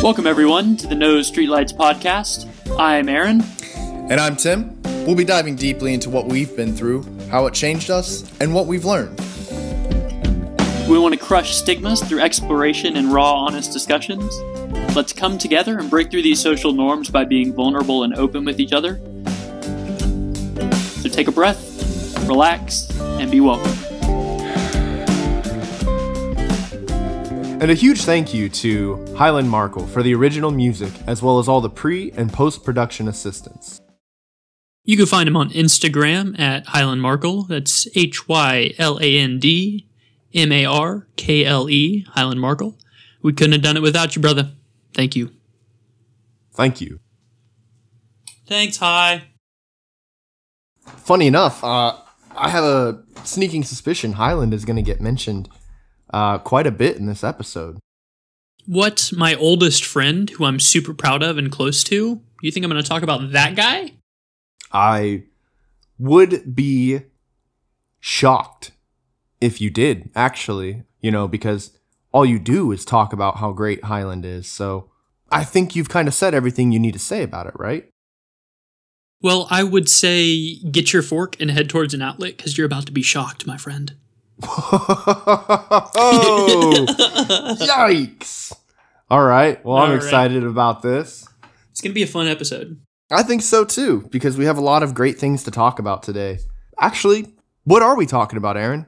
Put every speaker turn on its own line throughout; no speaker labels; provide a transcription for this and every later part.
Welcome, everyone, to the No Streetlights podcast. I'm Aaron.
And I'm Tim. We'll be diving deeply into what we've been through, how it changed us, and what we've learned.
We want to crush stigmas through exploration and raw, honest discussions. Let's come together and break through these social norms by being vulnerable and open with each other. So take a breath, relax, and be welcome.
And a huge thank you to Highland Markle for the original music, as well as all the pre- and post-production assistance.
You can find him on Instagram at Highland Markle. That's HylandMarkle, Highland Markle. We couldn't have done it without you, brother. Thank you.
Thank you.
Thanks, hi.
Funny enough, I have a sneaking suspicion Highland is going to get mentioned quite a bit in this episode.
What? My oldest friend, who I'm super proud of and close to? You think I'm going to talk about that guy?
I would be shocked if you did, actually, because all you do is talk about how great Highland is. So I think you've kind of said everything you need to say about it, right?
Well, I would say get your fork and head towards an outlet because you're about to be shocked, my friend.
Oh, yikes. All right. Well, I'm excited about this.
It's going to be a fun episode.
I think so, too, because we have a lot of great things to talk about today. Actually, what are we talking about, Aaron?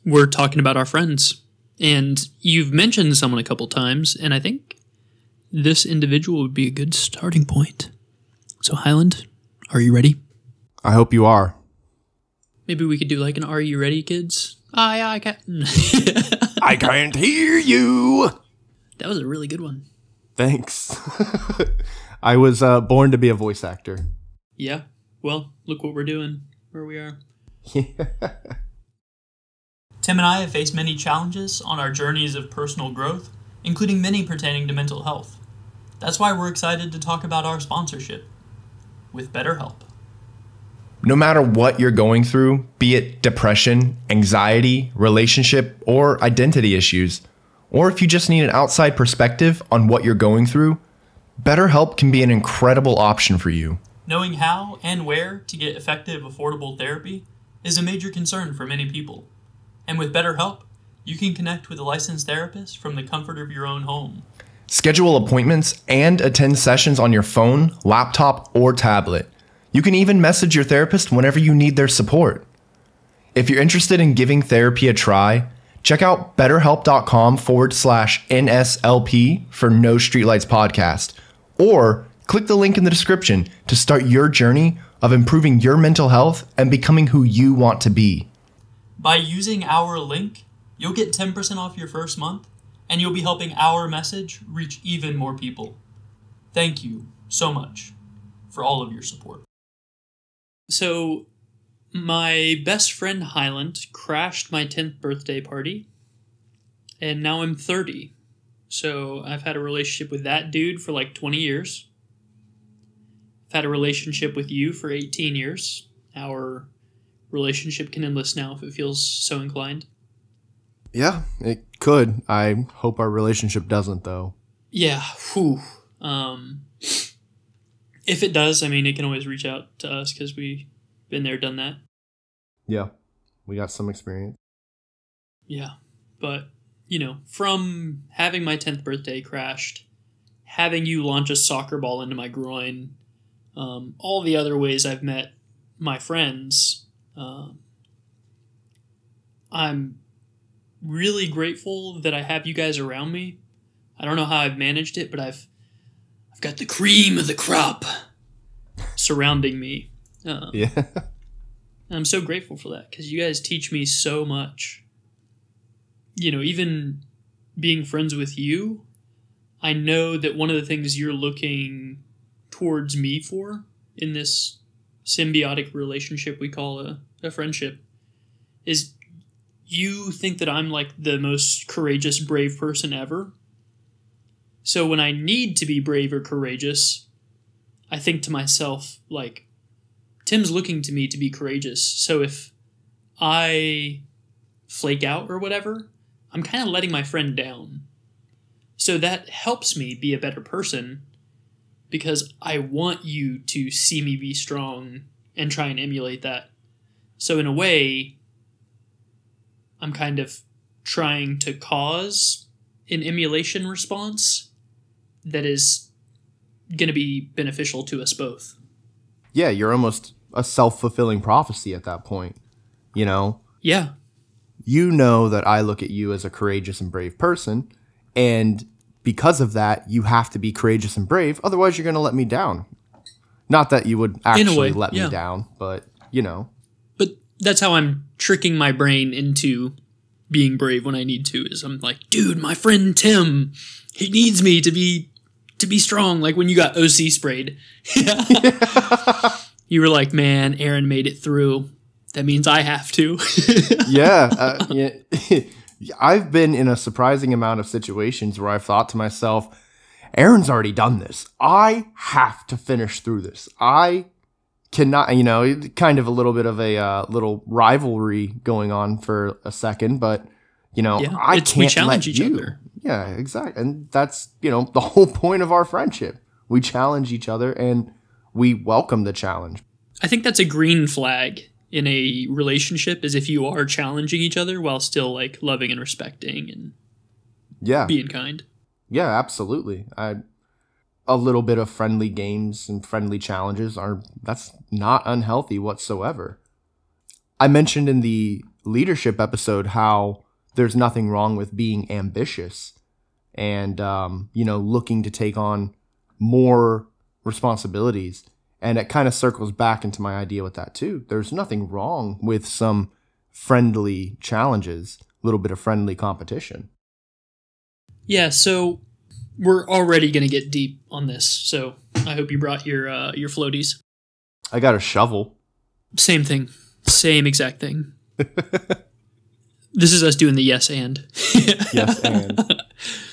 We're talking about our friends. And you've mentioned someone a couple times, and I think this individual would be a good starting point. So, Highland, are you ready?
I hope you are.
Maybe we could do like an Are You Ready, kids? I can't.
I can't hear you.
That was a really good one.
Thanks. I was born to be a voice actor.
Yeah. Well, look what we're doing, where we are.
Yeah.
Tim and I have faced many challenges on our journeys of personal growth, including many pertaining to mental health. That's why we're excited to talk about our sponsorship with BetterHelp.
No matter what you're going through, be it depression, anxiety, relationship, or identity issues, or if you just need an outside perspective on what you're going through, BetterHelp can be an incredible option for you.
Knowing how and where to get effective, affordable therapy is a major concern for many people. And with BetterHelp, you can connect with a licensed therapist from the comfort of your own home.
Schedule appointments and attend sessions on your phone, laptop, or tablet. You can even message your therapist whenever you need their support. If you're interested in giving therapy a try, check out betterhelp.com/NSLP for No Streetlights Podcast, or click the link in the description to start your journey of improving your mental health and becoming who you want to be.
By using our link, you'll get 10% off your first month, and you'll be helping our message reach even more people. Thank you so much for all of your support. So, my best friend Highland crashed my 10th birthday party, and now I'm 30. So, I've had a relationship with that dude for like 20 years. I've had a relationship with you for 18 years. Our relationship can enlist now if it feels so inclined.
Yeah, it could. I hope our relationship doesn't, though.
Yeah, whew. If it does, it can always reach out to us because we've been there, done that.
Yeah, we got some experience.
Yeah, but, from having my 10th birthday crashed, having you launch a soccer ball into my groin, all the other ways I've met my friends, I'm really grateful that I have you guys around me. I don't know how I've managed it, but I've got the cream of the crop surrounding me.
Yeah.
I'm so grateful for that because you guys teach me so much. Even being friends with you, I know that one of the things you're looking towards me for in this symbiotic relationship we call a friendship is you think that I'm like the most courageous, brave person ever. So when I need to be brave or courageous, I think to myself, like, Tim's looking to me to be courageous. So if I flake out or whatever, I'm kind of letting my friend down. So that helps me be a better person because I want you to see me be strong and try and emulate that. So in a way, I'm kind of trying to cause an emulation response that is going to be beneficial to us both.
Yeah, you're almost a self-fulfilling prophecy at that point, you know?
Yeah.
You know that I look at you as a courageous and brave person, and because of that, you have to be courageous and brave, otherwise you're going to let me down. Not that you would actually let me down, but, you know.
But that's how I'm tricking my brain into being brave when I need to, is I'm like, dude, my friend Tim, he needs me to be strong, like when you got OC sprayed. You were like, man, Aaron made it through. That means I have to.
Yeah. I've been in a surprising amount of situations where I've thought to myself, Aaron's already done this. I have to finish through this. I cannot, you know, kind of a little bit of a little rivalry going on for a second, but, you know, I can't let each other. Yeah, exactly. And that's, you know, the whole point of our friendship. We challenge each other and we welcome the challenge.
I think that's a green flag in a relationship, is if you are challenging each other while still like loving and respecting and being kind.
Yeah, absolutely. A little bit of friendly games and friendly challenges that's not unhealthy whatsoever. I mentioned in the leadership episode how there's nothing wrong with being ambitious and, you know, looking to take on more responsibilities. And it kind of circles back into my idea with that too. There's nothing wrong with some friendly challenges, a little bit of friendly competition. Yeah,
so we're already going to get deep on this. So I hope you brought your floaties.
I got a shovel.
Same thing. Same exact thing. This is us doing the yes and.
Yes and.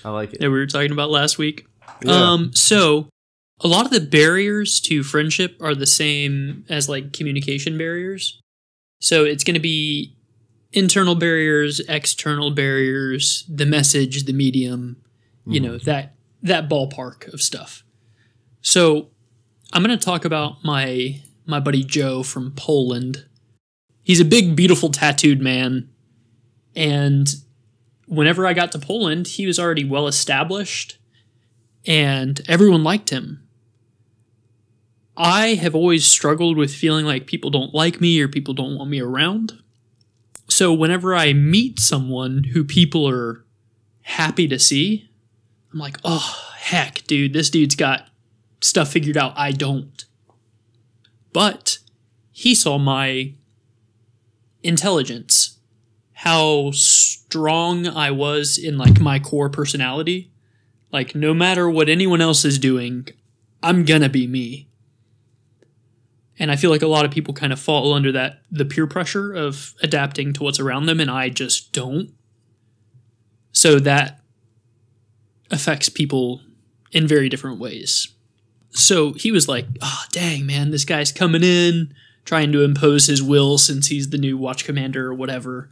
I like it.
That we were talking about last week. Yeah. So a lot of the barriers to friendship are the same as like communication barriers. So it's going to be internal barriers, external barriers, the message, the medium, you know, that ballpark of stuff. So I'm going to talk about my buddy Joe from Poland. He's a big, beautiful, tattooed man. And whenever I got to Poland, he was already well established and everyone liked him. I have always struggled with feeling like people don't like me or people don't want me around. So whenever I meet someone who people are happy to see, I'm like, oh, heck, dude, this dude's got stuff figured out. I don't. But he saw my intelligence, how strong I was in like my core personality. Like no matter what anyone else is doing, I'm gonna be me. And I feel like a lot of people kind of fall under the peer pressure of adapting to what's around them, and I just don't. So that affects people in very different ways. So he was like, oh, dang, man, this guy's coming in, trying to impose his will since he's the new watch commander or whatever.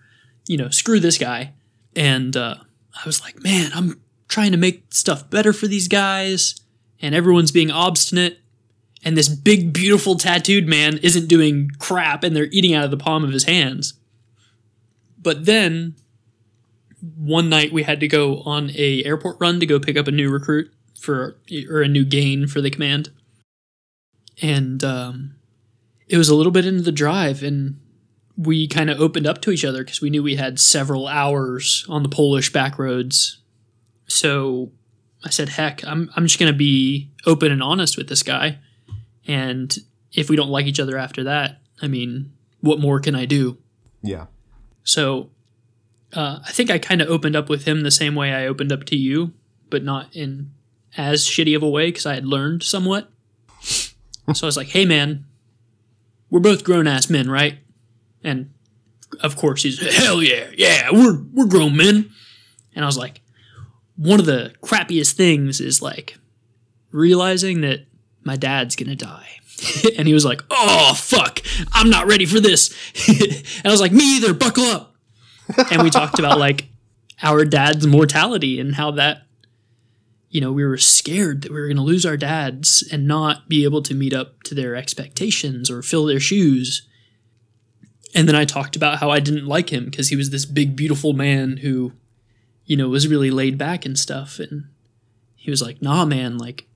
You know, screw this guy. And I was like, man, I'm trying to make stuff better for these guys, and everyone's being obstinate. And this big, beautiful, tattooed man isn't doing crap, and they're eating out of the palm of his hands. But then, one night we had to go on a airport run to go pick up a new recruit or a new gain for the command. And it was a little bit into the drive, and we kind of opened up to each other because we knew we had several hours on the Polish back roads. So I said, heck, I'm just going to be open and honest with this guy. And if we don't like each other after that, I mean, what more can I do?
Yeah.
So I think I kind of opened up with him the same way I opened up to you, but not in as shitty of a way because I had learned somewhat. So I was like, hey, man, we're both grown-ass men, right? And of course he's, hell yeah, we're grown men. And I was like, one of the crappiest things is like realizing that my dad's gonna die. And he was like, oh, fuck, I'm not ready for this. And I was like, me either, buckle up. And we talked about like our dad's mortality and how that we were scared that we were going to lose our dads and not be able to meet up to their expectations or fill their shoes. And then I talked about how I didn't like him because he was this big, beautiful man who, was really laid back and stuff. And he was like, nah, man, like,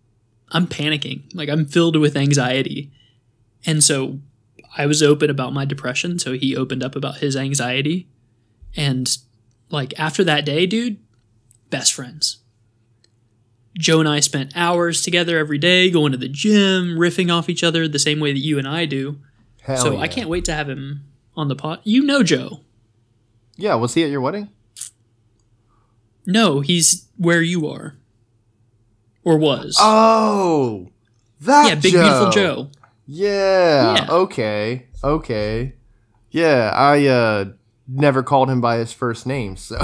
I'm panicking. Like, I'm filled with anxiety. And so I was open about my depression, so he opened up about his anxiety. And, like, after that day, dude, best friends. Joe and I spent hours together every day, going to the gym, riffing off each other the same way that you and I do.
Hell
so
yeah.
I can't wait to have him on the pod. You know Joe.
Yeah, was he at your wedding?
No, he's where you are. Or was.
Oh, that
yeah, big
Joe.
beautiful Joe.
Yeah.
Yeah.
Okay. Yeah, I never called him by his first name, so.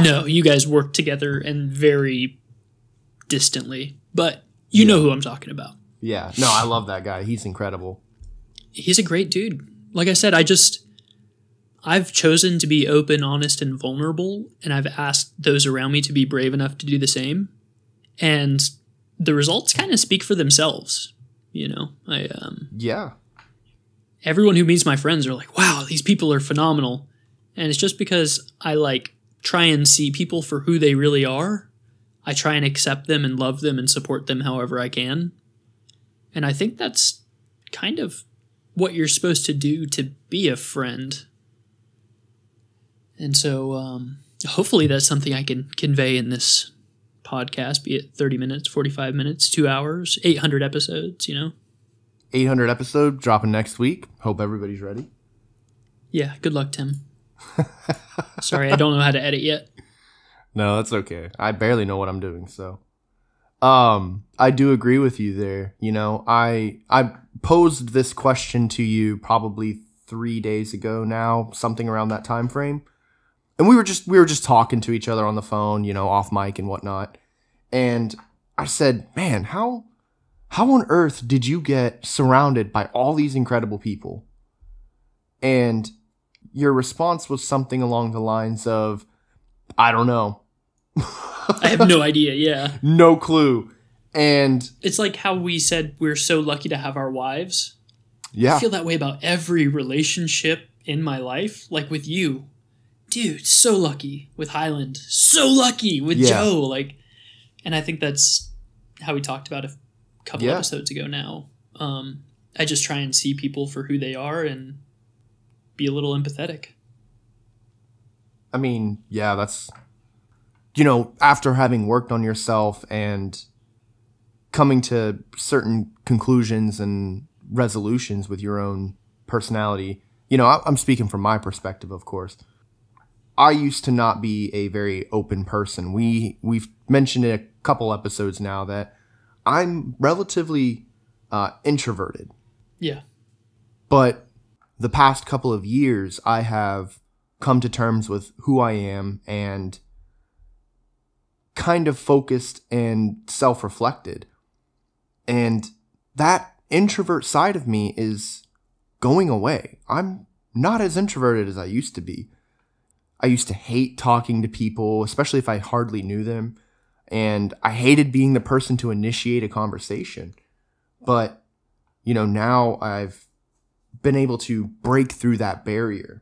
No, you guys work together and very distantly, but you know who I'm talking about.
Yeah. No, I love that guy. He's incredible.
He's a great dude. Like I said, I've chosen to be open, honest, and vulnerable, and I've asked those around me to be brave enough to do the same. And the results kind of speak for themselves,
Yeah.
Everyone who meets my friends are like, wow, these people are phenomenal. And it's just because I try and see people for who they really are. I try and accept them and love them and support them however I can. And I think that's kind of what you're supposed to do to be a friend. And so hopefully that's something I can convey in this podcast, be it 30 minutes, 45 minutes, 2 hours, 800 episodes,
800 episode dropping next week. Hope everybody's ready.
Yeah, good luck, Tim. Sorry, I don't know how to edit yet.
No, that's okay. I barely know what I'm doing, so. I do agree with you there. I posed this question to you probably 3 days ago now, something around that time frame. And we were just talking to each other on the phone, off mic and whatnot. And I said, man, how on earth did you get surrounded by all these incredible people? And your response was something along the lines of, I don't know.
I have no idea, yeah.
No clue. And
it's like how we said we're so lucky to have our wives.
Yeah.
I feel that way about every relationship in my life. Like with you. Dude, so lucky with Highland. So lucky with Joe. And I think that's how we talked about a couple episodes ago now. I just try and see people for who they are and be a little empathetic.
I mean, yeah, that's, after having worked on yourself and coming to certain conclusions and resolutions with your own personality, I'm speaking from my perspective, of course. I used to not be a very open person. We've mentioned in a couple episodes now that I'm relatively introverted.
Yeah.
But the past couple of years, I have come to terms with who I am and kind of focused and self-reflected. And that introvert side of me is going away. I'm not as introverted as I used to be. I used to hate talking to people, especially if I hardly knew them. And I hated being the person to initiate a conversation. But, now I've been able to break through that barrier.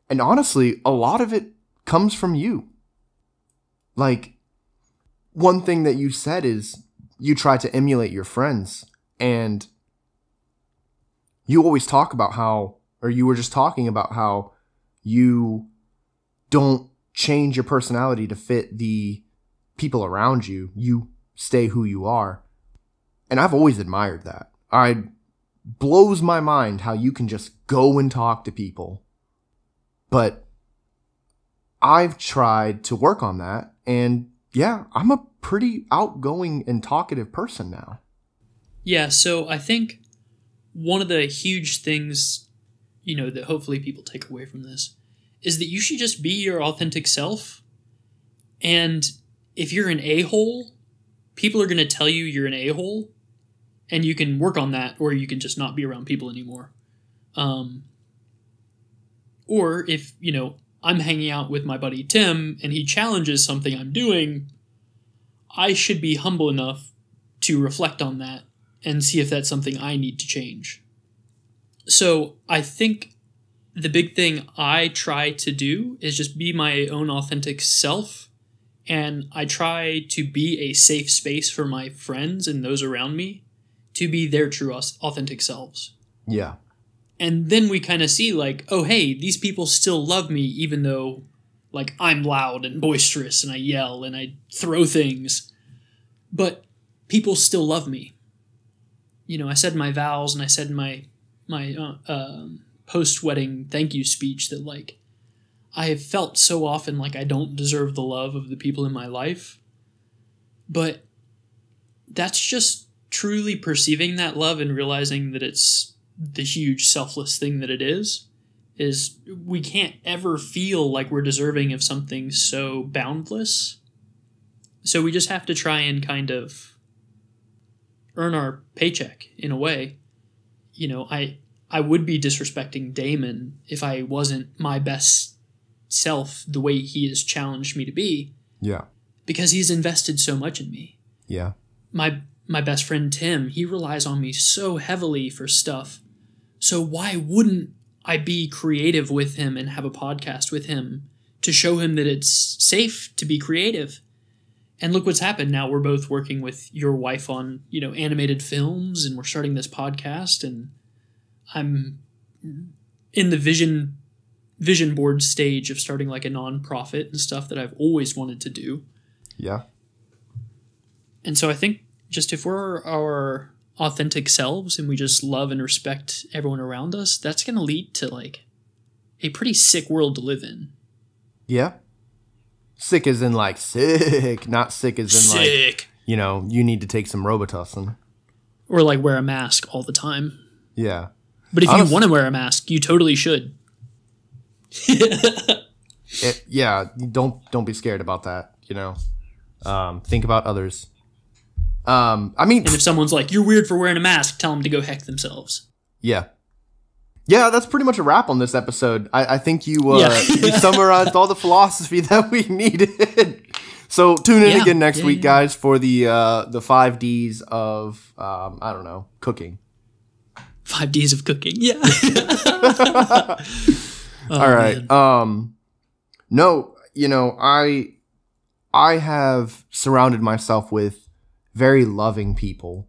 And honestly, a lot of it comes from you. Like, one thing that you said is you try to emulate your friends. And you always talk about how, or you were just talking about how you don't change your personality to fit the people around you. You stay who you are. And I've always admired that. It blows my mind how you can just go and talk to people. But I've tried to work on that. And yeah, I'm a pretty outgoing and talkative person now.
Yeah, so I think one of the huge things, that hopefully people take away from this is that you should just be your authentic self. And if you're an a-hole, people are going to tell you you're an a-hole, and you can work on that, or you can just not be around people anymore. Or if, I'm hanging out with my buddy Tim and he challenges something I'm doing, I should be humble enough to reflect on that and see if that's something I need to change. So I think the big thing I try to do is just be my own authentic self, and I try to be a safe space for my friends and those around me to be their true authentic selves.
Yeah.
And then we kind of see like, oh, hey, these people still love me even though like I'm loud and boisterous and I yell and I throw things. But people still love me. You know, I said my vows and I said my post-wedding thank you speech that like I have felt so often like I don't deserve the love of the people in my life. But that's just truly perceiving that love and realizing that it's the huge selfless thing that it is we can't ever feel like we're deserving of something so boundless. So we just have to try and kind of earn our paycheck in a way. You know, I would be disrespecting Damon if I wasn't my best self the way he has challenged me to be.
Yeah.
Because he's invested so much in me.
Yeah.
My best friend Tim, he relies on me so heavily for stuff. So why wouldn't I be creative with him and have a podcast with him to show him that it's safe to be creative? And look what's happened. Now we're both working with your wife on, you know, animated films, and we're starting this podcast, and I'm in the vision board stage of starting like a nonprofit and stuff that I've always wanted to do.
Yeah.
And so I think just if we're our authentic selves and we just love and respect everyone around us, that's going to lead to like a pretty sick world to live in.
Yeah. Sick as in like sick, not sick as in like, you know, you need to take some Robitussin.
Or like wear a mask all the time.
Yeah.
But if you want to wear a mask, you totally should.
Yeah, don't be scared about that, you know. Think about others. I mean,
and if someone's like, you're weird for wearing a mask, tell them to go heck themselves.
Yeah. Yeah, that's pretty much a wrap on this episode. I think you summarized all the philosophy that we needed. So tune in again next week, guys, for the 5 Ds of, I don't know, cooking.
5 Ds of cooking, yeah.
All right. Man. No, you know, I have surrounded myself with very loving people.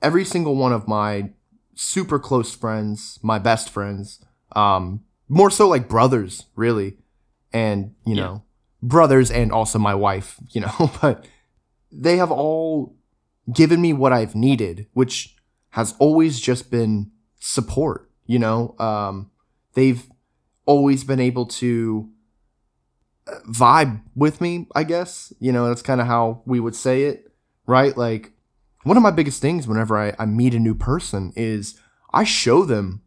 Every single one of my super close friends, my best friends, more so like brothers, really. And, you know, brothers and also my wife, you know, but they have all given me what I've needed, which has always just been support, you know. They've always been able to vibe with me, I guess. You know, that's kind of how we would say it, right? Like, one of my biggest things whenever I meet a new person is I show them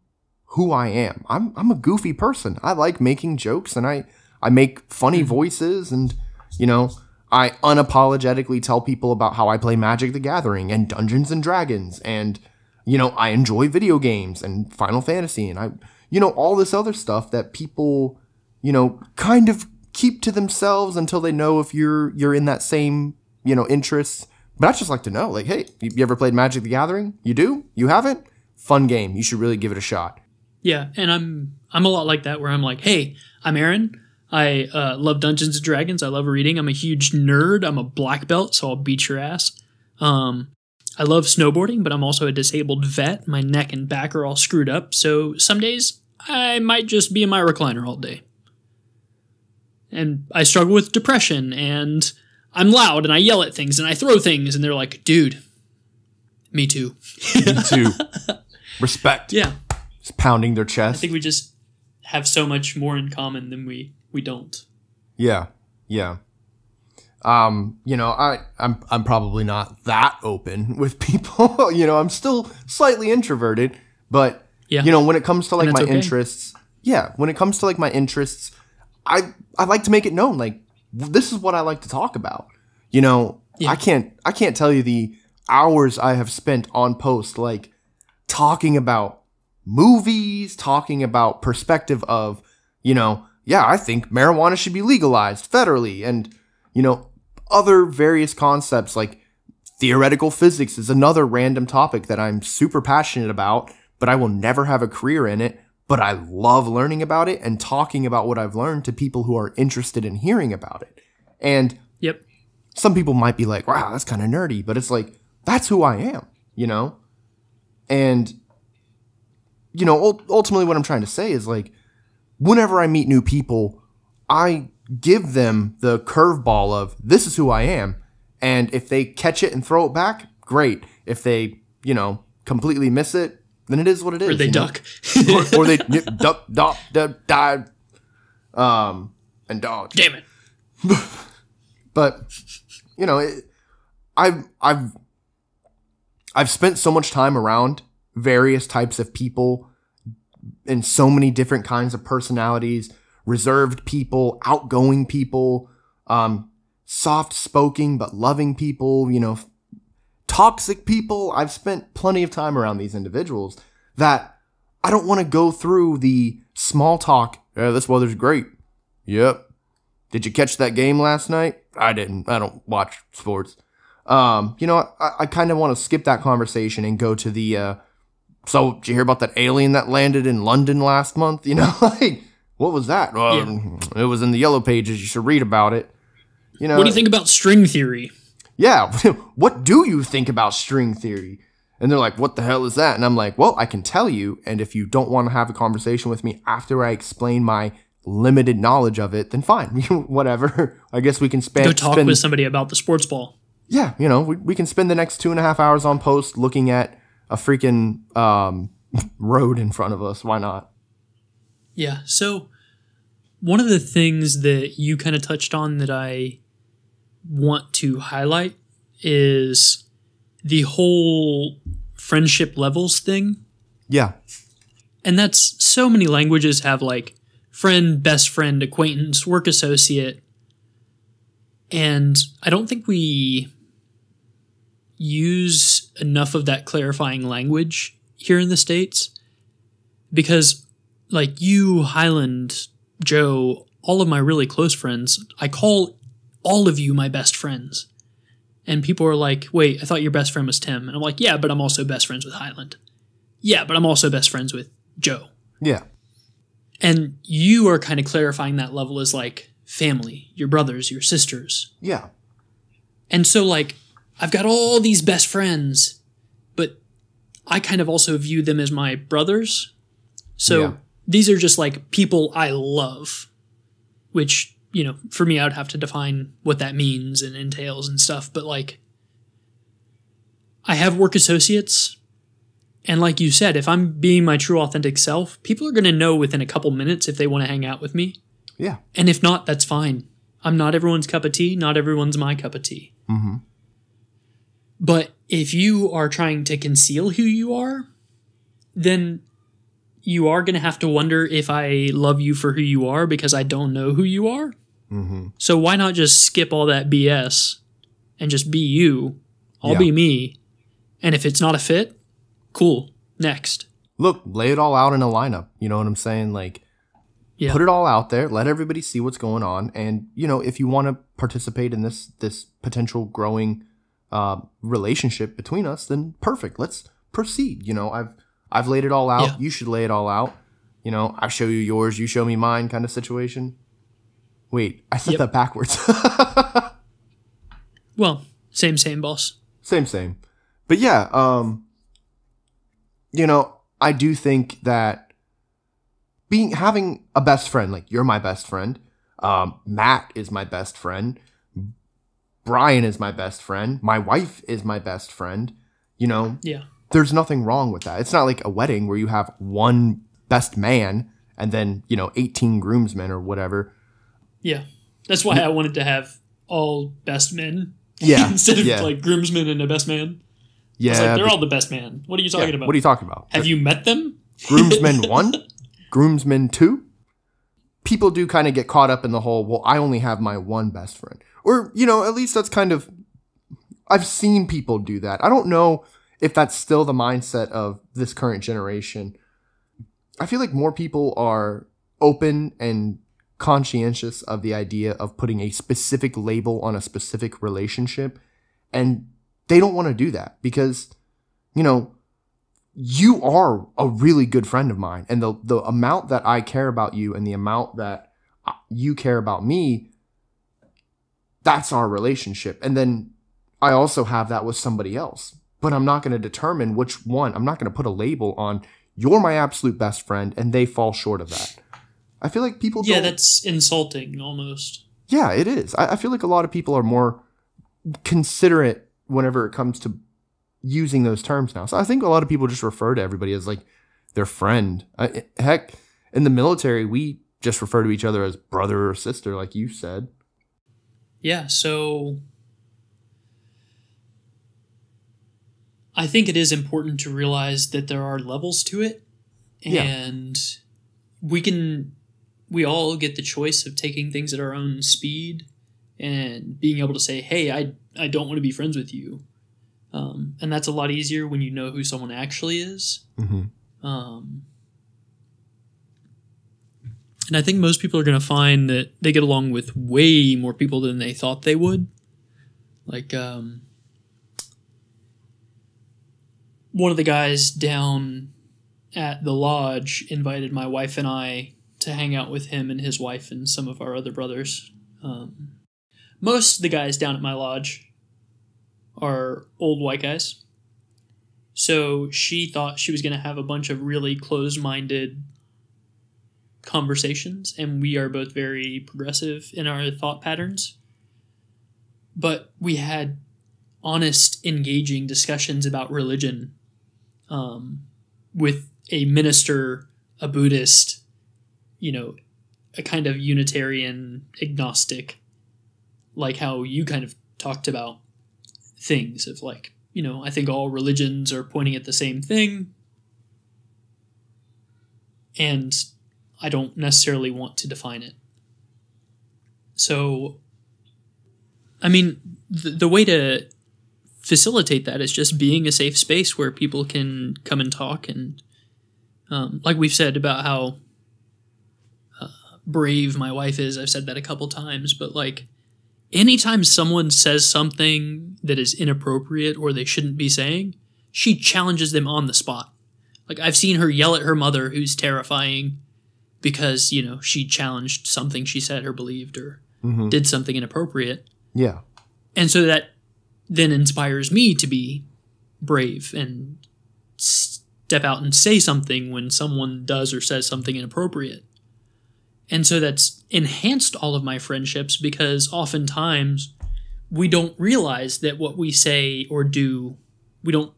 who I am. I'm a goofy person. I like making jokes, and I make funny voices, and, you know, I unapologetically tell people about how I play Magic the Gathering and Dungeons and Dragons, and, you know, I enjoy video games and Final Fantasy, and you know, all this other stuff that people, you know, kind of keep to themselves until they know if you're in that same, you know, interests. But I just like to know, like, hey, you ever played Magic the Gathering? You do? You haven't? Fun game. You should really give it a shot.
Yeah, and I'm a lot like that, where I'm like, hey, I'm Aaron. I love Dungeons and Dragons. I love reading. I'm a huge nerd. I'm a black belt, so I'll beat your ass. I love snowboarding, but I'm also a disabled vet. My neck and back are all screwed up, so some days I might just be in my recliner all day. And I struggle with depression, and I'm loud, and I yell at things, and I throw things, and they're like, dude, me too.
Me too. Respect.
Yeah.
Just pounding their chest.
I think we just have so much more in common than we don't.
Yeah. Yeah. You know, I'm probably not that open with people. You know, I'm still slightly introverted, but you know, when it comes to like my interests, when it comes to like my interests, I like to make it known, like, this is what I like to talk about. You know, I can't tell you the hours I have spent on post, like, talking about movies, talking about perspective of, you know, I think marijuana should be legalized federally, and, you know, other various concepts like theoretical physics is another random topic that I'm super passionate about, but I will never have a career in it. But I love learning about it and talking about what I've learned to people who are interested in hearing about it. And
Yep.
some people might be like, wow, that's kind of nerdy, but it's like, that's who I am, you know? And, you know, ultimately what I'm trying to say is like, whenever I meet new people, I give them the curveball of this is who I am. And if they catch it and throw it back, great. If they, you know, completely miss it, then it is what it is.
Or they duck.
or they duck, dive, and dodge.
Damn it.
But, you know, I've spent so much time around various types of people and so many different kinds of personalities, reserved people, outgoing people, soft-spoken but loving people, you know, toxic people. I've spent plenty of time around these individuals that I don't want to go through the small talk. Yeah, this weather's great. Yep. Did you catch that game last night? I didn't. I don't watch sports. You know, I kind of want to skip that conversation and go to the, so did you hear about that alien that landed in London last month? You know, like, what was that? It was in the yellow pages. You should read about it. You know,
What do you think about string theory?
Yeah. What do you think about string theory? And they're like, what the hell is that? And I'm like, well, I can tell you. And if you don't want to have a conversation with me after I explain my limited knowledge of it, then fine. Whatever. I guess we can
Go talk with somebody about the sports ball.
Yeah, you know, we can spend the next 2.5 hours on post looking at a freaking road in front of us. Why not?
Yeah. So one of the things that you kind of touched on that I want to highlight is the whole friendship levels thing.
Yeah.
And that's so many languages have like friend, best friend, acquaintance, work associate. And I don't think we use enough of that clarifying language here in the States because like you, Highland, Joe, all of my really close friends, I call all of you my best friends. And people are like, wait, I thought your best friend was Tim. And I'm like, yeah, but I'm also best friends with Highland. Yeah, but I'm also best friends with Joe.
Yeah.
And you are kind of clarifying that level as like family, your brothers, your sisters.
Yeah.
And so like, I've got all these best friends, but I kind of also view them as my brothers. So these are just like people I love, which, you know, for me, I would have to define what that means and entails and stuff. But like, I have work associates. And like you said, if I'm being my true authentic self, people are going to know within a couple minutes if they want to hang out with me.
Yeah.
And if not, that's fine. I'm not everyone's cup of tea. Not everyone's my cup of tea.
Mm-hmm.
But if you are trying to conceal who you are, then you are going to have to wonder if I love you for who you are because I don't know who you are.
Mm-hmm.
So why not just skip all that BS and just be you? I'll be me. And if it's not a fit, cool. Next.
Look, lay it all out in a lineup. You know what I'm saying? Like, put it all out there. Let everybody see what's going on. And, you know, if you want to participate in this potential growing relationship between us, then perfect. Let's proceed. You know, I've laid it all out.
Yeah.
You should lay it all out. You know, I show you yours, you show me mine kind of situation. Wait, I said that backwards.
Well, same, boss.
Same. But yeah, you know, I do think that having a best friend, like you're my best friend, Matt is my best friend, Brian is my best friend, my wife is my best friend, you know, there's nothing wrong with that. It's not like a wedding where you have one best man and then, you know, 18 groomsmen or whatever.
Yeah. That's why I wanted to have all best men.
Yeah.
Instead of like groomsmen and a best man.
Yeah.
It's like, they're all the best man. What are you talking about?
What are you talking about?
Have you met them?
Groomsmen 1? Groomsmen 2? People do kind of get caught up in the whole, well, I only have my one best friend. Or, you know, at least that's kind of, I've seen people do that. I don't know if that's still the mindset of this current generation. I feel like more people are open and conscientious of the idea of putting a specific label on a specific relationship. And they don't want to do that because, you know, you are a really good friend of mine. And the amount that I care about you and the amount that you care about me, that's our relationship. And then I also have that with somebody else. But I'm not going to determine which one. I'm not going to put a label on, you're my absolute best friend, and they fall short of that. I feel like people don't...
Yeah, that's insulting, almost.
Yeah, it is. I feel like a lot of people are more considerate whenever it comes to using those terms now. So I think a lot of people just refer to everybody as, like, their friend. Heck, in the military, we just refer to each other as brother or sister, like you said.
Yeah, so I think it is important to realize that there are levels to it. And we all get the choice of taking things at our own speed and being able to say, hey, I don't want to be friends with you. And that's a lot easier when you know who someone actually is.
Mm-hmm.
And I think most people are going to find that they get along with way more people than they thought they would. Like, one of the guys down at the lodge invited my wife and I to hang out with him and his wife and some of our other brothers. Most of the guys down at my lodge are old white guys. So she thought she was going to have a bunch of really closed-minded conversations, and we are both very progressive in our thought patterns. But we had honest, engaging discussions about religion with a minister, a Buddhist, you know, a kind of Unitarian agnostic, like how you kind of talked about things of, like, you know, I think all religions are pointing at the same thing, and I don't necessarily want to define it. So, I mean, the way to facilitate that is just being a safe space where people can come and talk. And like we've said about how brave my wife is, I've said that a couple times, but like anytime someone says something that is inappropriate or they shouldn't be saying, she challenges them on the spot. Like, I've seen her yell at her mother, who's terrifying, because, you know, she challenged something she said or believed or did something inappropriate.
Yeah.
And so that then inspires me to be brave and step out and say something when someone does or says something inappropriate. And so that's enhanced all of my friendships, because oftentimes we don't realize that what we say or do, we don't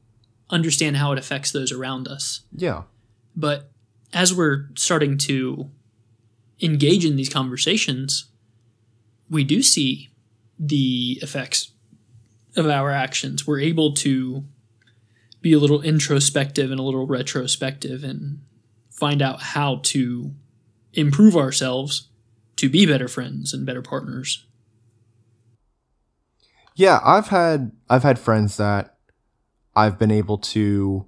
understand how it affects those around us.
Yeah.
But as we're starting to engage in these conversations, we do see the effects of our actions. We're able to be a little introspective and a little retrospective and find out how to improve ourselves to be better friends and better partners.
Yeah, I've had friends that I've been able to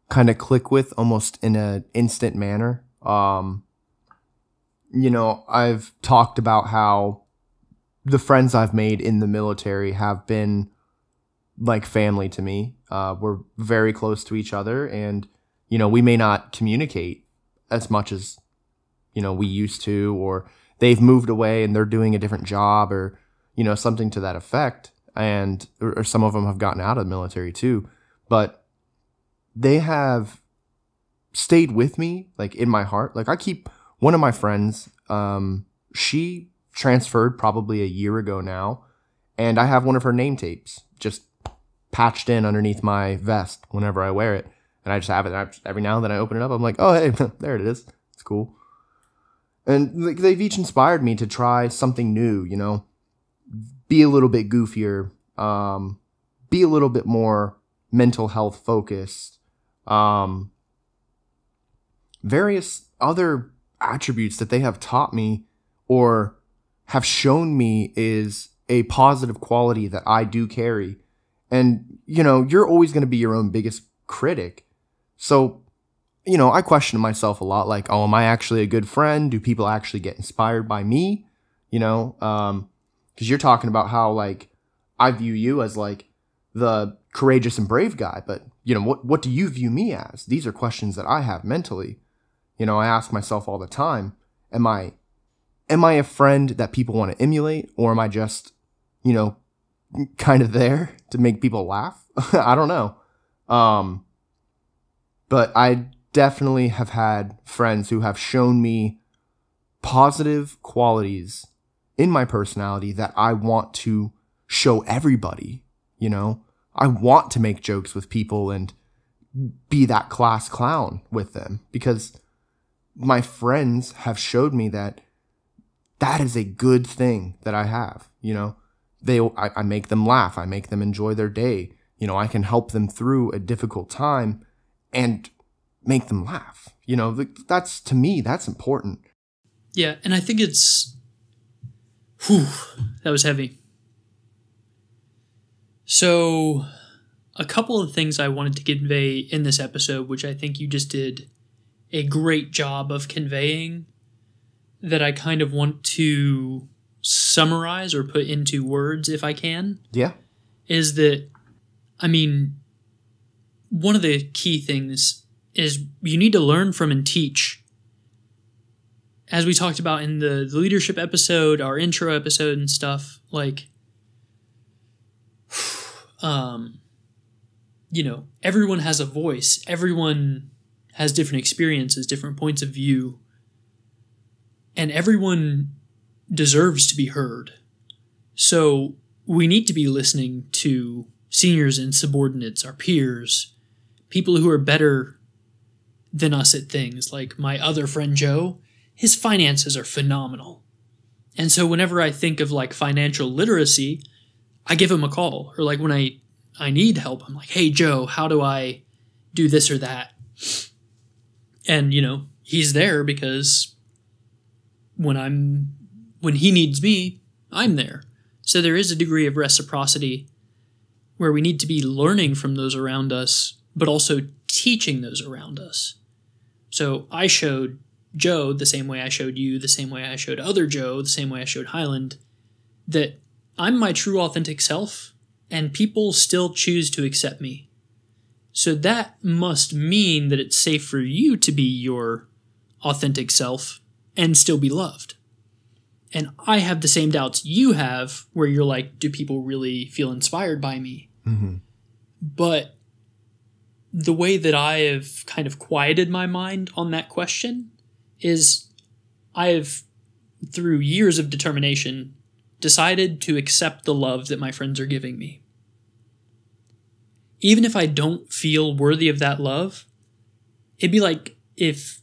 kind of click with almost in an instant manner. You know, I've talked about how the friends I've made in the military have been like family to me. We're very close to each other, and, you know, we may not communicate as much as, you know, we used to, or they've moved away and they're doing a different job, or, you know, something to that effect. And, or some of them have gotten out of the military too, but they have stayed with me, like, in my heart. Like, I keep one of my friends, she transferred probably a year ago now, and I have one of her name tapes just patched in underneath my vest whenever I wear it. And I just have it every now and then. I open it up, I'm like, oh, hey, there it is. It's cool. And like, they've each inspired me to try something new, you know, be a little bit goofier, be a little bit more mental health focused, various other attributes that they have taught me or have shown me is a positive quality that I do carry. And, you know, you're always going to be your own biggest critic. So I question myself a lot, like, oh, am I actually a good friend? Do people actually get inspired by me? Because you're talking about how, like, I view you as, like, the courageous and brave guy, but, what do you view me as? These are questions that I have mentally. I ask myself all the time, am I a friend that people want to emulate, or am I just, kind of there to make people laugh? I don't know. But I definitely have had friends who have shown me positive qualities in my personality that I want to show everybody. I want to make jokes with people and be that class clown with them, because my friends have showed me that is a good thing that I have. I make them laugh. I make them enjoy their day. I can help them through a difficult time and make them laugh. That's, to me, that's important.
Yeah, and I think it's... that was heavy. So, a couple of things I wanted to convey in this episode, which I think you just did a great job of conveying, that I kind of want to summarize or put into words if I can.
Yeah.
Is that, one of the key things is you need to learn from and teach. As we talked about in the leadership episode, our intro episode and stuff, like, everyone has a voice. Everyone has different experiences, different points of view. And everyone deserves to be heard. So we need to be listening to seniors and subordinates, our peers, people who are better than us at things. Like my other friend Joe, his finances are phenomenal. And so whenever I think of like financial literacy, I give him a call. Or like when I need help, I'm like, hey Joe, how do I do this or that? And he's there because when he needs me, I'm there. So there is a degree of reciprocity where we need to be learning from those around us, but also teaching those around us. So I showed Joe the same way I showed you, the same way I showed other Joe, the same way I showed Highland, that I'm my true authentic self, and people still choose to accept me. So that must mean that it's safe for you to be your authentic self and still be loved. And I have the same doubts you have, where you're like, do people really feel inspired by me?
Mm-hmm.
But the way that I have kind of quieted my mind on that question is I have, through years of determination, decided to accept the love that my friends are giving me. Even if I don't feel worthy of that love, it'd be like if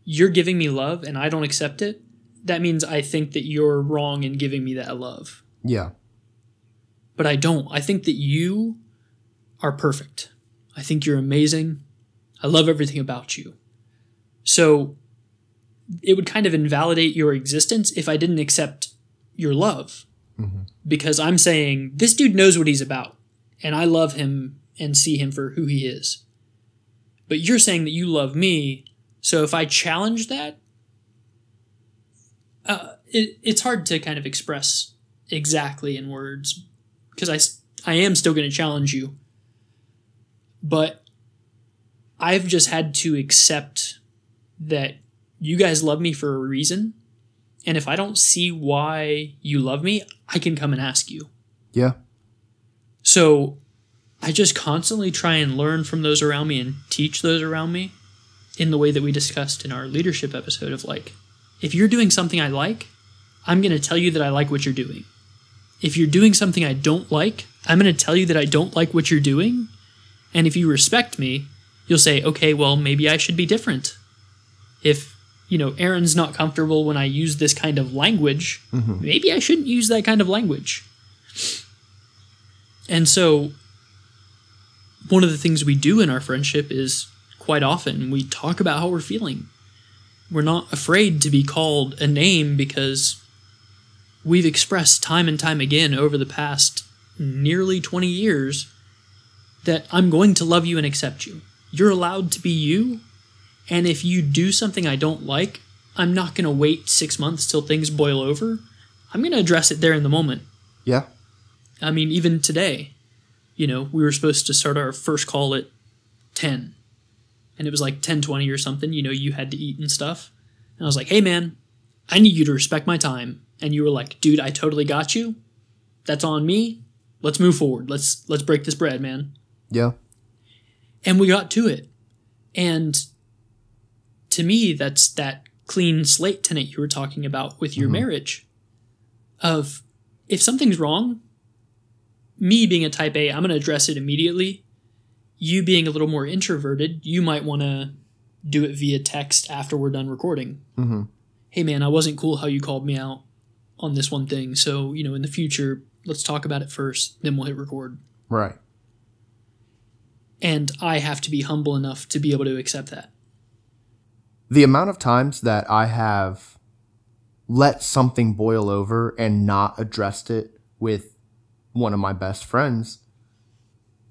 you're giving me love and I don't accept it, that means I think that you're wrong in giving me that love.
Yeah.
But I don't. I think that you are perfect. I think you're amazing. I love everything about you. So it would kind of invalidate your existence if I didn't accept your love.
Mm-hmm.
Because I'm saying, this dude knows what he's about, and I love him and see him for who he is. But you're saying that you love me, so if I challenge that, it's hard to kind of express exactly in words, because I am still going to challenge you. But I've just had to accept that you guys love me for a reason. And if I don't see why you love me, I can come and ask you.
Yeah.
So I just constantly try and learn from those around me and teach those around me in the way that we discussed in our leadership episode of like, if you're doing something I like, I'm going to tell you that I like what you're doing. If you're doing something I don't like, I'm going to tell you that I don't like what you're doing. And if you respect me, you'll say, okay, well, maybe I should be different. If, Aaron's not comfortable when I use this kind of language,
mm-hmm.
maybe I shouldn't use that kind of language. And so one of the things we do in our friendship is quite often we talk about how we're feeling. We're not afraid to be called a name because we've expressed time and time again over the past nearly 20 years that I'm going to love you and accept you. you're allowed to be you. And if you do something I don't like, I'm not going to wait 6 months till things boil over. I'm going to address it there in the moment.
Yeah.
I mean, even today, we were supposed to start our first call at 10. And it was like 10:20 or something. You had to eat and stuff. And I was like, hey, man, I need you to respect my time. And you were like, dude, I totally got you. That's on me. Let's move forward. Let's break this bread, man.
Yeah.
And we got to it. And to me, that's that clean slate tenet you were talking about with your marriage. Of if something's wrong, me being a type A, I'm going to address it immediately. You being a little more introverted, you might want to do it via text after we're done recording.
Mm-hmm.
Hey, man, I wasn't cool how you called me out on this one thing. So, in the future, let's talk about it first. Then we'll hit record.
Right.
And I have to be humble enough to be able to accept that.
The amount of times that I have let something boil over and not addressed it with one of my best friends,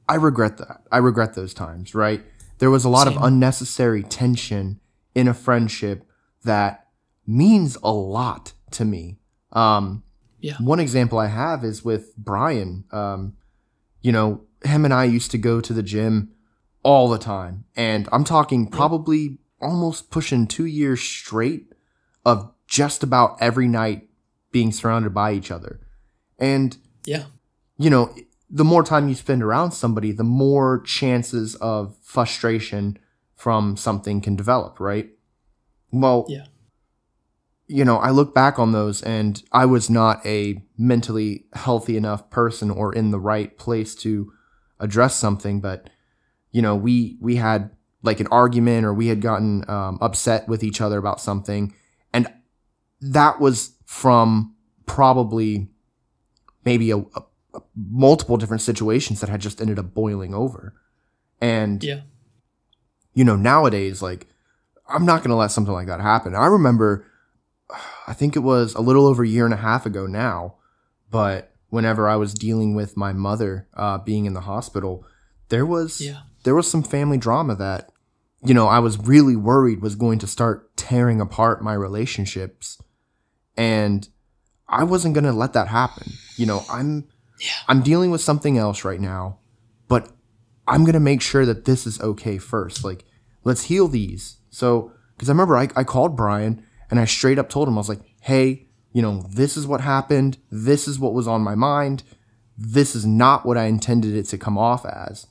I regret that. I regret those times, right? There was a lot of unnecessary tension in a friendship that means a lot to me. One example I have is with Brian. Him and I used to go to the gym all the time. And I'm talking probably almost pushing 2 years straight of just about every night being surrounded by each other. And, the more time you spend around somebody, the more chances of frustration from something can develop, right? Well, I look back on those and I was not a mentally healthy enough person or in the right place to address something, but, we had like an argument or we had gotten upset with each other about something. And that was from probably maybe a multiple different situations that had just ended up boiling over. And, nowadays, like, I'm not going to let something like that happen. I remember, I think it was a little over a year and a half ago now, but whenever I was dealing with my mother being in the hospital, there was some family drama that, I was really worried was going to start tearing apart my relationships. And I wasn't going to let that happen. I'm dealing with something else right now, but I'm going to make sure that this is okay first. Like, let's heal these. So, because I remember I called Brian and I straight up told him, I was like, hey, this is what happened. This is what was on my mind. This is not what I intended it to come off as.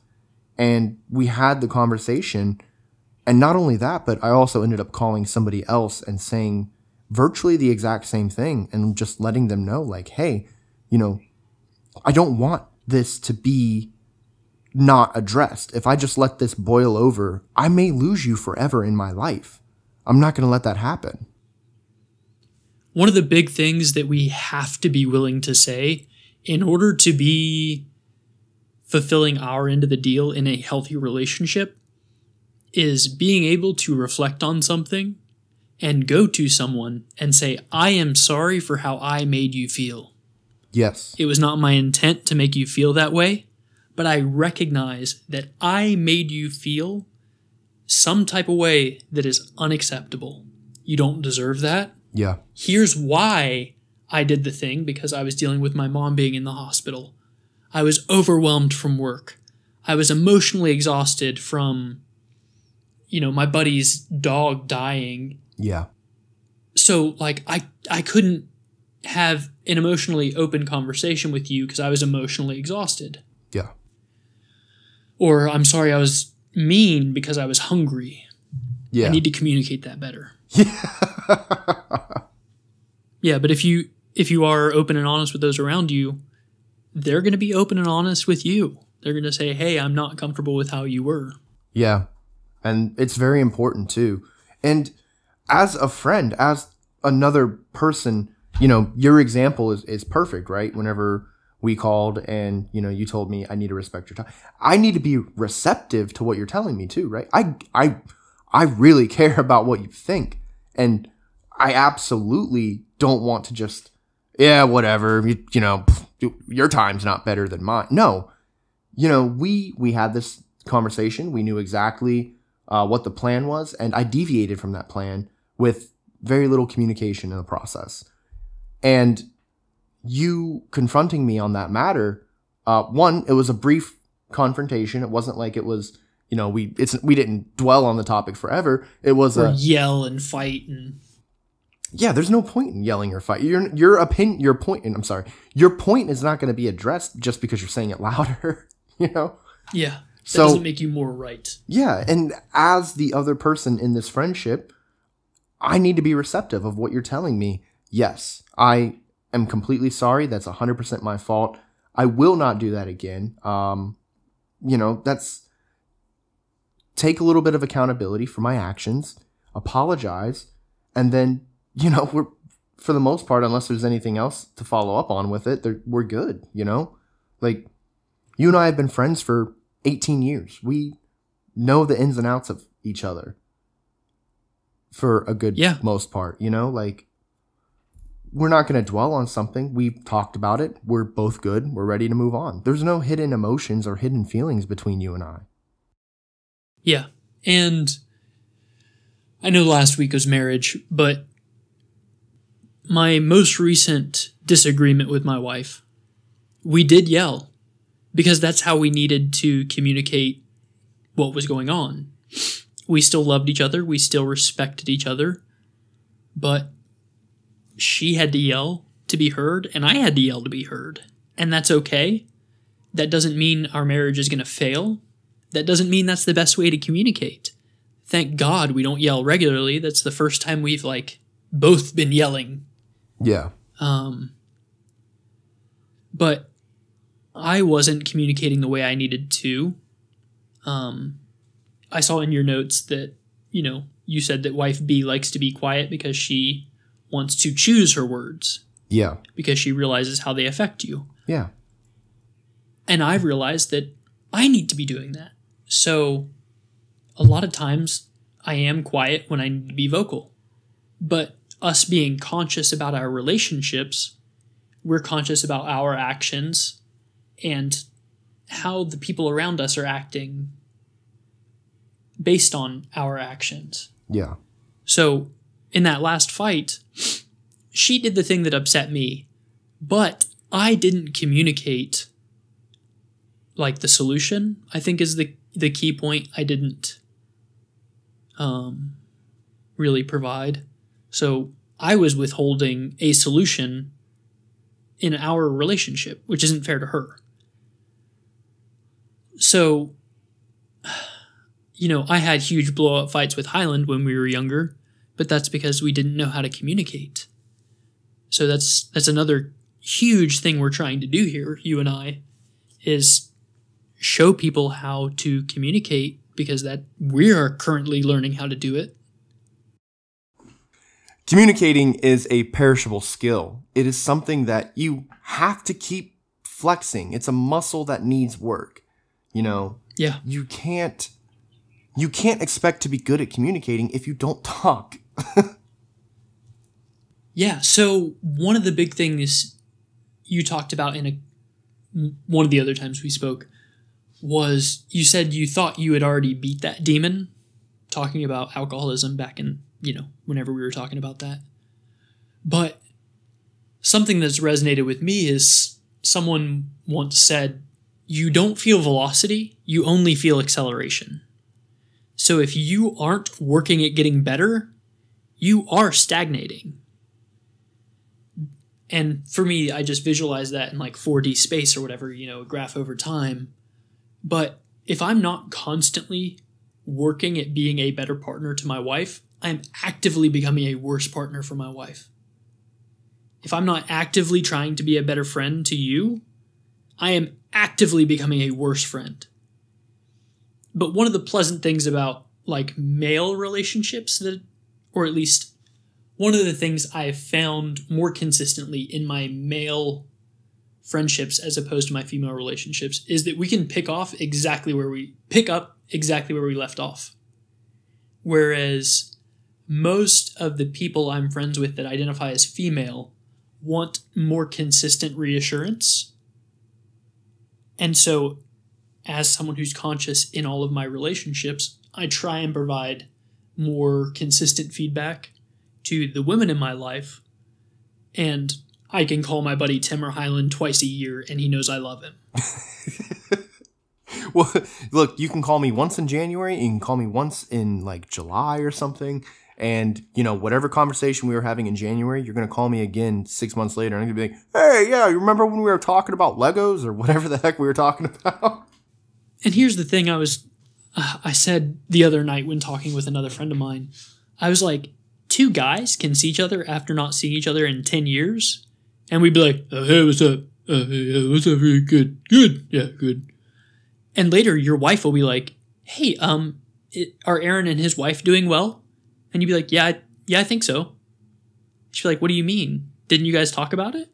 And we had the conversation. And not only that, but I also ended up calling somebody else and saying virtually the exact same thing and just letting them know, like, hey, I don't want this to be not addressed. If I just let this boil over, I may lose you forever in my life. I'm not going to let that happen.
One of the big things that we have to be willing to say in order to be fulfilling our end of the deal in a healthy relationship is being able to reflect on something and go to someone and say, I am sorry for how I made you feel.
Yes.
It was not my intent to make you feel that way, but I recognize that I made you feel some type of way that is unacceptable. You don't deserve that.
Yeah.
Here's why I did the thing, because I was dealing with my mom being in the hospital. I was overwhelmed from work. I was emotionally exhausted from, my buddy's dog dying.
Yeah.
So, like, I couldn't have an emotionally open conversation with you because I was emotionally exhausted.
Yeah.
Or I'm sorry I was mean because I was hungry.
Yeah.
I need to communicate that better. Yeah, but if you are open and honest with those around you, they're going to be open and honest with you. They're going to say, hey, I'm not comfortable with how you were.
Yeah. And it's very important too. And as a friend, as another person, your example is perfect, right? Whenever we called and, you told me I need to respect your time. I need to be receptive to what you're telling me too, right? I really care about what you think. And I absolutely don't want to just, whatever, your time's not better than mine. No, we had this conversation. We knew exactly what the plan was, and I deviated from that plan with very little communication in the process. And you confronting me on that matter, one, it was a brief confrontation. It wasn't like it was, we didn't dwell on the topic forever. It was
or yell and fight and.
Yeah, there's no point in yelling or fighting. Your point is not going to be addressed just because you're saying it louder,
Yeah. That doesn't make you more right.
Yeah, and as the other person in this friendship, I need to be receptive of what you're telling me. Yes, I am completely sorry. That's 100% my fault. I will not do that again. That's take a little bit of accountability for my actions, apologize, and then, we're, for the most part, unless there's anything else to follow up on with it, we're good, Like, you and I have been friends for 18 years. We know the ins and outs of each other for a good most part, Like, we're not going to dwell on something. We've talked about it. We're both good. We're ready to move on. There's no hidden emotions or hidden feelings between you and I.
Yeah. And I know last week was marriage, but my most recent disagreement with my wife, we did yell because that's how we needed to communicate what was going on. We still loved each other. We still respected each other, but she had to yell to be heard and I had to yell to be heard. And that's okay. That doesn't mean our marriage is going to fail. That doesn't mean that's the best way to communicate. Thank God we don't yell regularly. That's the first time we've both been yelling.
Yeah.
But I wasn't communicating the way I needed to. I saw in your notes that, you said that wife B likes to be quiet because she wants to choose her words.
Yeah.
Because she realizes how they affect you.
Yeah.
And I've realized that I need to be doing that. So a lot of times I am quiet when I need to be vocal. But us being conscious about our relationships, we're conscious about our actions and how the people around us are acting based on our actions.
Yeah.
So in that last fight, she did the thing that upset me, but I didn't communicate the solution, I think is the key point. I didn't really provide. So I was withholding a solution in our relationship, which isn't fair to her. So, I had huge blow-up fights with Highland when we were younger, but that's because we didn't know how to communicate. So that's another huge thing we're trying to do here, you and I, is show people how to communicate because that we are currently learning how to do it.
Communicating is a perishable skill. It is something that you have to keep flexing. It's a muscle that needs work.
Yeah.
You can't expect to be good at communicating if you don't talk.
Yeah. So one of the big things you talked about in one of the other times we spoke was you said you thought you had already beat that demon, talking about alcoholism back in, whenever we were talking about that. But something that's resonated with me is someone once said, you don't feel velocity, you only feel acceleration. So if you aren't working at getting better, you are stagnating. And for me, I just visualize that in 4D space or whatever, a graph over time. But if I'm not constantly working at being a better partner to my wife, I'm actively becoming a worse partner for my wife. If I'm not actively trying to be a better friend to you, I am actively becoming a worse friend. But one of the pleasant things about male relationships or at least one of the things I have found more consistently in my male friendships as opposed to my female relationships is that we can pick up exactly where we left off. Whereas most of the people I'm friends with that identify as female want more consistent reassurance. And so as someone who's conscious in all of my relationships, I try and provide more consistent feedback to the women in my life. And I can call my buddy Tim or Highland twice a year and he knows I love him.
Well, look, you can call me once in January, you can call me once in like July or something. And, whatever conversation we were having in January, you're going to call me again 6 months later. And I'm going to be like, hey, yeah, you remember when we were talking about Legos or whatever the heck we were talking about?
And here's the thing I said the other night when talking with another friend of mine, I was like, 2 guys can see each other after not seeing each other in 10 years. And we'd be like, hey, what's up? Hey, what's up? Good. Good. Yeah, good. And later your wife will be like, hey, are Aaron and his wife doing well? And you'd be like, yeah, I think so. She'd be like, what do you mean? Didn't you guys talk about it?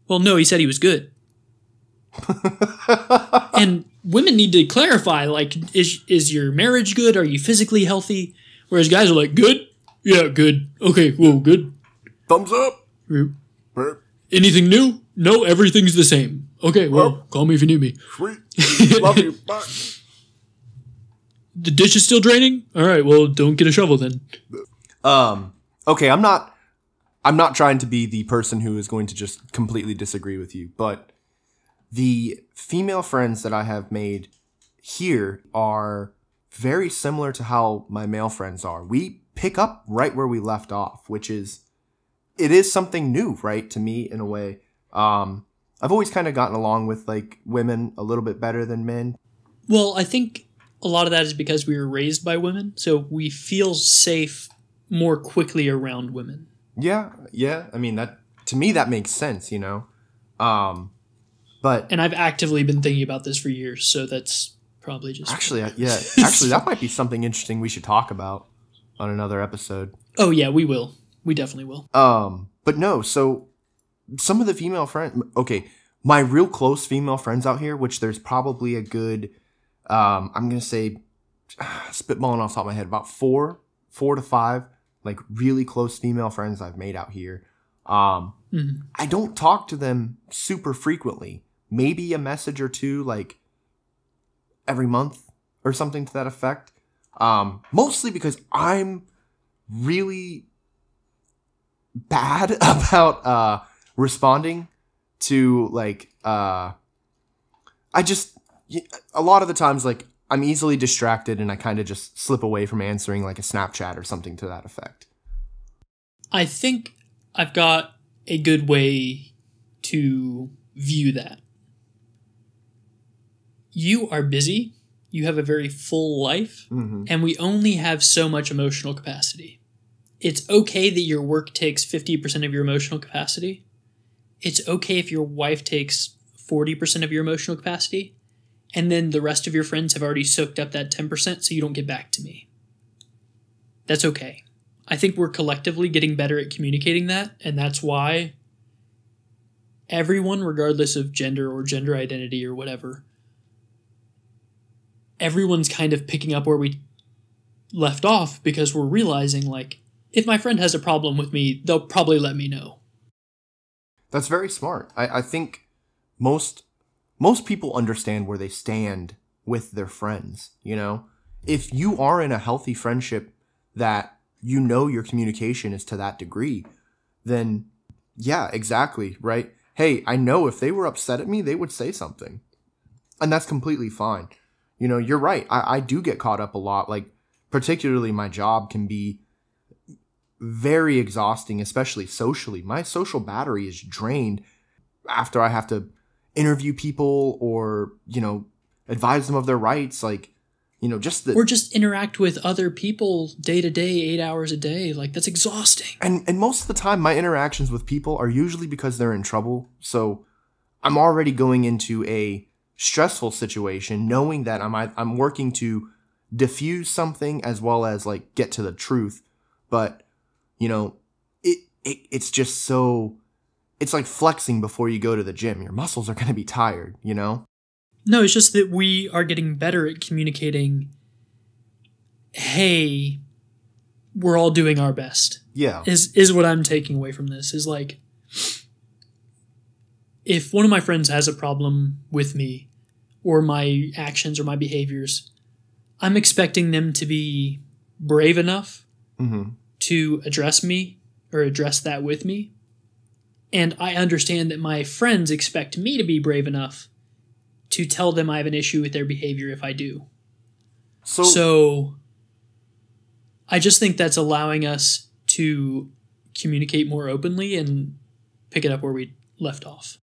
Well, no, he said he was good. And women need to clarify, like, is your marriage good? Are you physically healthy? Whereas guys are like, good? Yeah, good. Okay, well, good.
Thumbs up.
Anything new? No, everything's the same. Okay, well, call me if you need me.
Sweet. Love you. Bye.
The dish is still draining? All right, well, don't get a shovel then.
Okay, I'm not trying to be the person who is going to just completely disagree with you, but the female friends that I have made here are very similar to how my male friends are. We pick up right where we left off, which is, it is something new, right, to me in a way. I've always kind of gotten along with like women a little bit better than men.
Well, I think a lot of that is because we were raised by women, so we feel safe more quickly around women.
Yeah. I mean, that to me that makes sense, But
and I've actively been thinking about this for years, so that's probably just
actually that might be something interesting we should talk about on another episode.
Oh yeah, we will. We definitely will.
But no, so some of the female friends, okay, my real close female friends out here, which there's probably a good, I'm going to say, spitballing off the top of my head, about four to five, like really close female friends I've made out here. I don't talk to them super frequently. Maybe a message or two, like every month or something to that effect. Mostly because I'm really bad about responding to like a lot of the times like I'm easily distracted and I kind of just slip away from answering like a Snapchat or something to that effect.
I think I've got a good way to view that. You are busy, you have a very full life, and we only have so much emotional capacity. It's okay that your work takes 50% of your emotional capacity. It's okay if your wife takes 40% of your emotional capacity, and then the rest of your friends have already soaked up that 10% so you don't get back to me. That's okay. I think we're collectively getting better at communicating that, and that's why everyone, regardless of gender or gender identity or whatever, everyone's kind of picking up where we left off because we're realizing, like, if my friend has a problem with me, they'll probably let me know.
That's very smart. I think most people understand where they stand with their friends, If you are in a healthy friendship that your communication is to that degree, then yeah, exactly, right? Hey, I know if they were upset at me, they would say something. And that's completely fine. You're right. I do get caught up a lot. Like, particularly my job can be very exhausting, especially socially. My social battery is drained after I have to interview people or, advise them of their rights. Like, or
just interact with other people day to day, 8 hours a day. Like, that's exhausting.
And most of the time, my interactions with people are usually because they're in trouble. So I'm already going into a stressful situation, knowing that I'm working to diffuse something as well as like get to the truth. But it's just so, it's like flexing before you go to the gym. Your muscles are going to be tired,
No, it's just that we are getting better at communicating, hey, we're all doing our best.
Yeah.
Is what I'm taking away from this. Is like, if one of my friends has a problem with me, or my actions or my behaviors, I'm expecting them to be brave enough to address me or address that with me. And I understand that my friends expect me to be brave enough to tell them I have an issue with their behavior if I do. So I just think that's allowing us to communicate more openly and pick it up where we left off.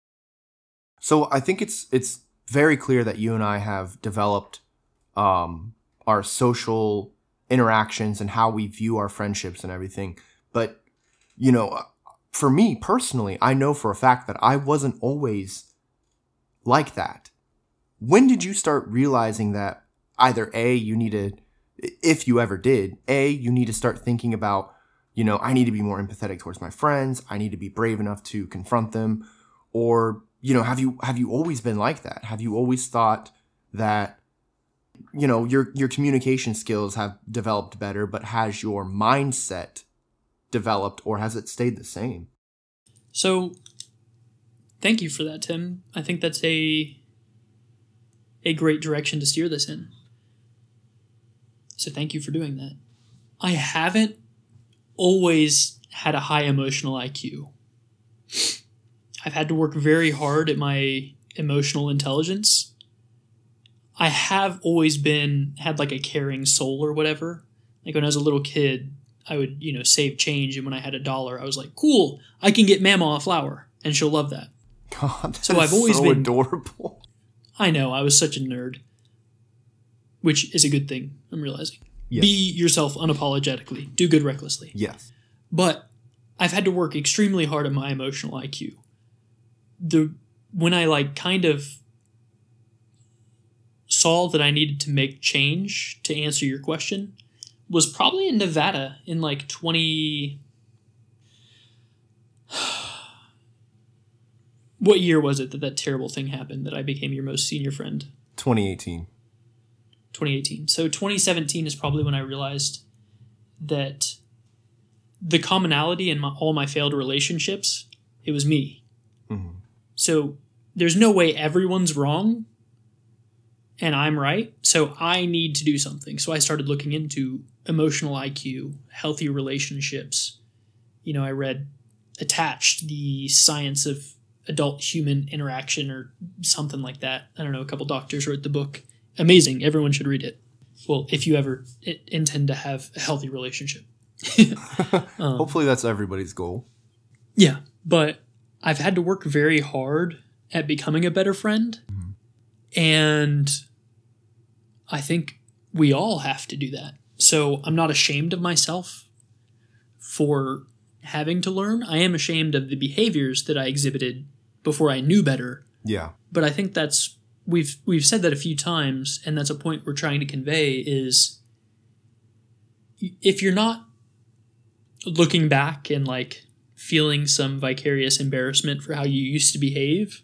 So I think it's very clear that you and I have developed our social interactions and how we view our friendships and everything. But, you know, for me personally, I know for a fact that I wasn't always like that. When did you start realizing that either A, you needed, if you ever did, A, you need to start thinking about, you know, I need to be more empathetic towards my friends. I need to be brave enough to confront them. Or, you know, have you always been like that? Have you always thought that, you know, your communication skills have developed better, but has your mindset developed, or has it stayed the same?
So thank you for that, Tim. I think that's a great direction to steer this in. So thank you for doing that. I haven't always had a high emotional IQ. I've had to work very hard at my emotional intelligence. I have always had like a caring soul or whatever. Like when I was a little kid, I would, you know, save change, and when I had $1, I was like, cool, I can get Mama a flower, and she'll love that.
God,
so I've always been
adorable.
I know, I was such a nerd, which is a good thing, I'm realizing.
Yes.
Be yourself unapologetically. Do good recklessly.
Yes.
But I've had to work extremely hard on my emotional IQ. When I like kind of saw that I needed to make change to answer your question was probably in Nevada in like 20... What year was it that terrible thing happened that I became your most senior friend?
2018.
2018. So 2017 is probably when I realized that the commonality in all my failed relationships, it was me. Mm-hmm. So there's no way everyone's wrong and I'm right. So I need to do something. So I started looking into emotional IQ, healthy relationships. You know, I read Attached, the science of adult human interaction or something like that. I don't know, a couple doctors wrote the book. Amazing. Everyone should read it. Well, if you ever intend to have a healthy relationship.
Hopefully that's everybody's goal.
Yeah, but I've had to work very hard at becoming a better friend. Mm-hmm. And I think we all have to do that. So I'm not ashamed of myself for having to learn. I am ashamed of the behaviors that I exhibited before I knew better.
Yeah.
But I think that's we've said that a few times, and that's a point we're trying to convey is if you're not looking back and like feeling some vicarious embarrassment for how you used to behave,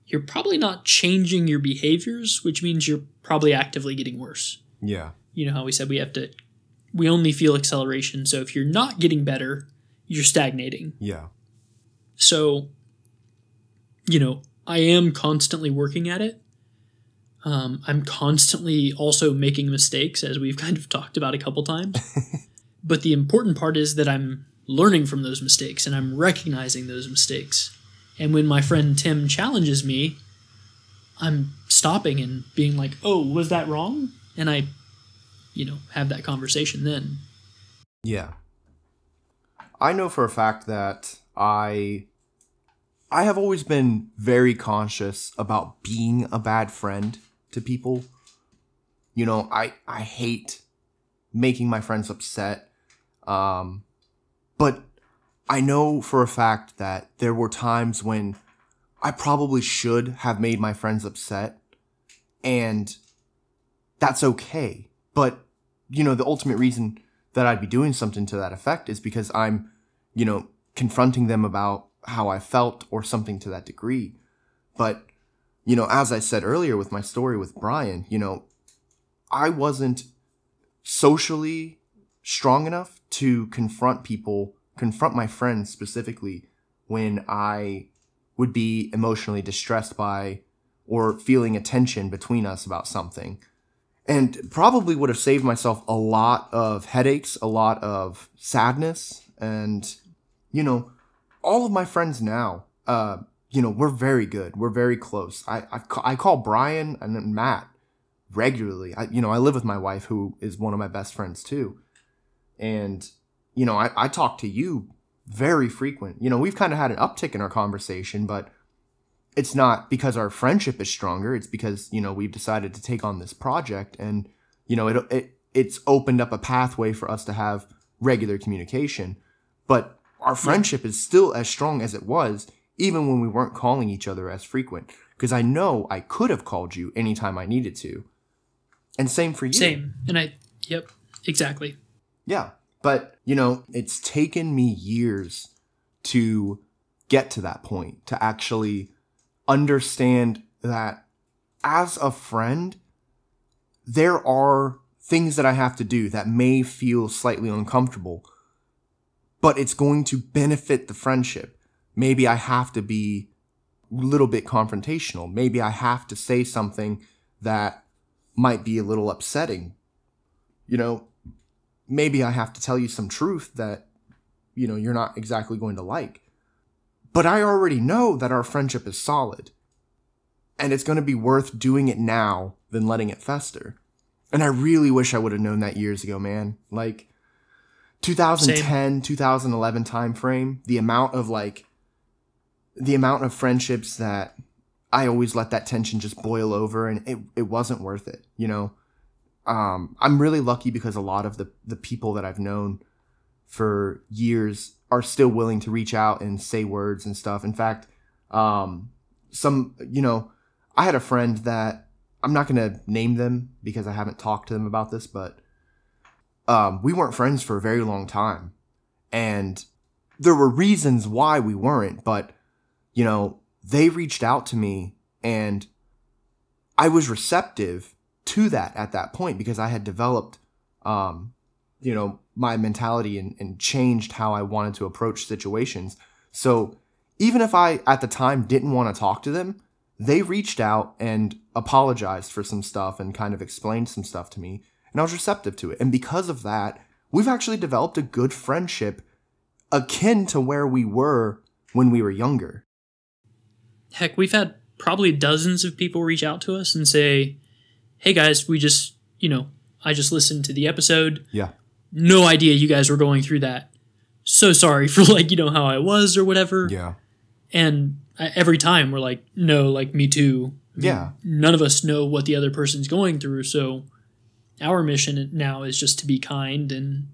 you're probably not changing your behaviors, which means you're probably actively getting worse.
Yeah. You
know how we said we only feel acceleration. So if you're not getting better, you're stagnating.
Yeah.
So, you know, I am constantly working at it. I'm constantly also making mistakes, as we've kind of talked about a couple times. But the important part is that I'm learning from those mistakes and I'm recognizing those mistakes. And when my friend Tim challenges me, I'm stopping and being like, oh, was that wrong? And I, you know, have that conversation then.
Yeah. I know for a fact that I have always been very conscious about being a bad friend to people. You know, I hate making my friends upset. But I know for a fact that there were times when I probably should have made my friends upset, and that's okay. But, you know, the ultimate reason that I'd be doing something to that effect is because I'm, you know, confronting them about how I felt or something to that degree. But, you know, as I said earlier with my story with Brian, you know, I wasn't socially strong enough to confront my friends specifically when I would be emotionally distressed by or feeling a tension between us about something. And probably would have saved myself a lot of headaches, a lot of sadness. And, all of my friends now, we're very good. We're very close. I call Brian and then Matt regularly. I live with my wife, who is one of my best friends too. And, I talk to you very frequent. We've kind of had an uptick in our conversation, but it's not because our friendship is stronger. It's because, we've decided to take on this project, and, it's opened up a pathway for us to have regular communication. But our friendship is still as strong as it was, even when we weren't calling each other as frequent. Because I know I could have called you anytime I needed to. And same for you.
Same. And yep, exactly.
Yeah. But, it's taken me years to get to that point, to actually understand that as a friend, there are things that I have to do that may feel slightly uncomfortable, but it's going to benefit the friendship. Maybe I have to be a little bit confrontational. Maybe I have to say something that might be a little upsetting. Maybe I have to tell you some truth that, you're not exactly going to like. But I already know that our friendship is solid. And it's going to be worth doing it now than letting it fester. And I really wish I would have known that years ago, man. Like 2010, 2011 time frame, the amount of friendships that I always let that tension just boil over, and it wasn't worth it, I'm really lucky because a lot of the people that I've known for years are still willing to reach out and say words and stuff. In fact, I had a friend that, I'm not going to name them because I haven't talked to them about this, but we weren't friends for a very long time. And there were reasons why we weren't, but, they reached out to me, and I was receptive to that at that point because I had developed, my mentality and changed how I wanted to approach situations. So even if I, at the time, didn't want to talk to them, they reached out and apologized for some stuff and kind of explained some stuff to me, and I was receptive to it. And because of that, we've actually developed a good friendship akin to where we were when we were younger.
Heck, we've had probably dozens of people reach out to us and say, hey guys, we just, I just listened to the episode.
Yeah.
No idea you guys were going through that. So sorry for how I was or whatever.
Yeah.
And every time we're like, no, me too.
Yeah.
None of us know what the other person's going through. So our mission now is just to be kind. And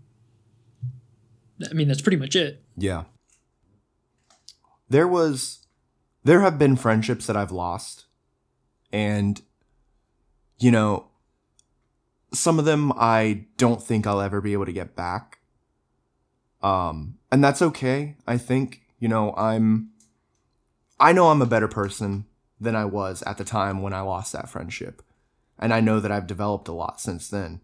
that's pretty much it.
Yeah. There have been friendships that I've lost, and, some of them I don't think I'll ever be able to get back. And that's okay. I think, I know I'm a better person than I was at the time when I lost that friendship. And I know that I've developed a lot since then.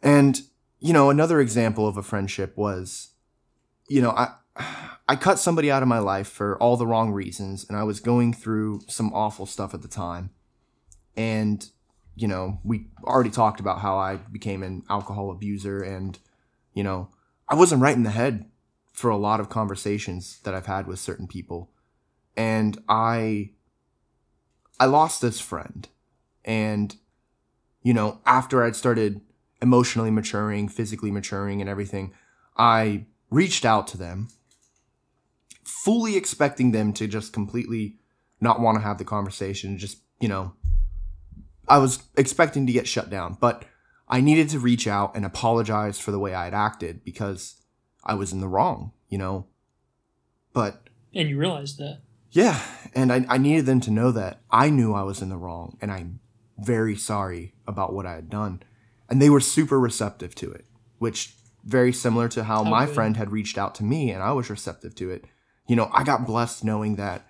And, another example of a friendship was, I cut somebody out of my life for all the wrong reasons, and I was going through some awful stuff at the time. And, we already talked about how I became an alcohol abuser, and, I wasn't right in the head for a lot of conversations that I've had with certain people. And I lost this friend. And, after I'd started emotionally maturing, physically maturing and everything, I reached out to them, fully expecting them to just completely not want to have the conversation. Just, I was expecting to get shut down, but I needed to reach out and apologize for the way I had acted because I was in the wrong, But.
And you realized that.
Yeah. And I needed them to know that I knew I was in the wrong, and I'm very sorry about what I had done. And they were super receptive to it, which very similar to how my friend had reached out to me and I was receptive to it. I got blessed knowing that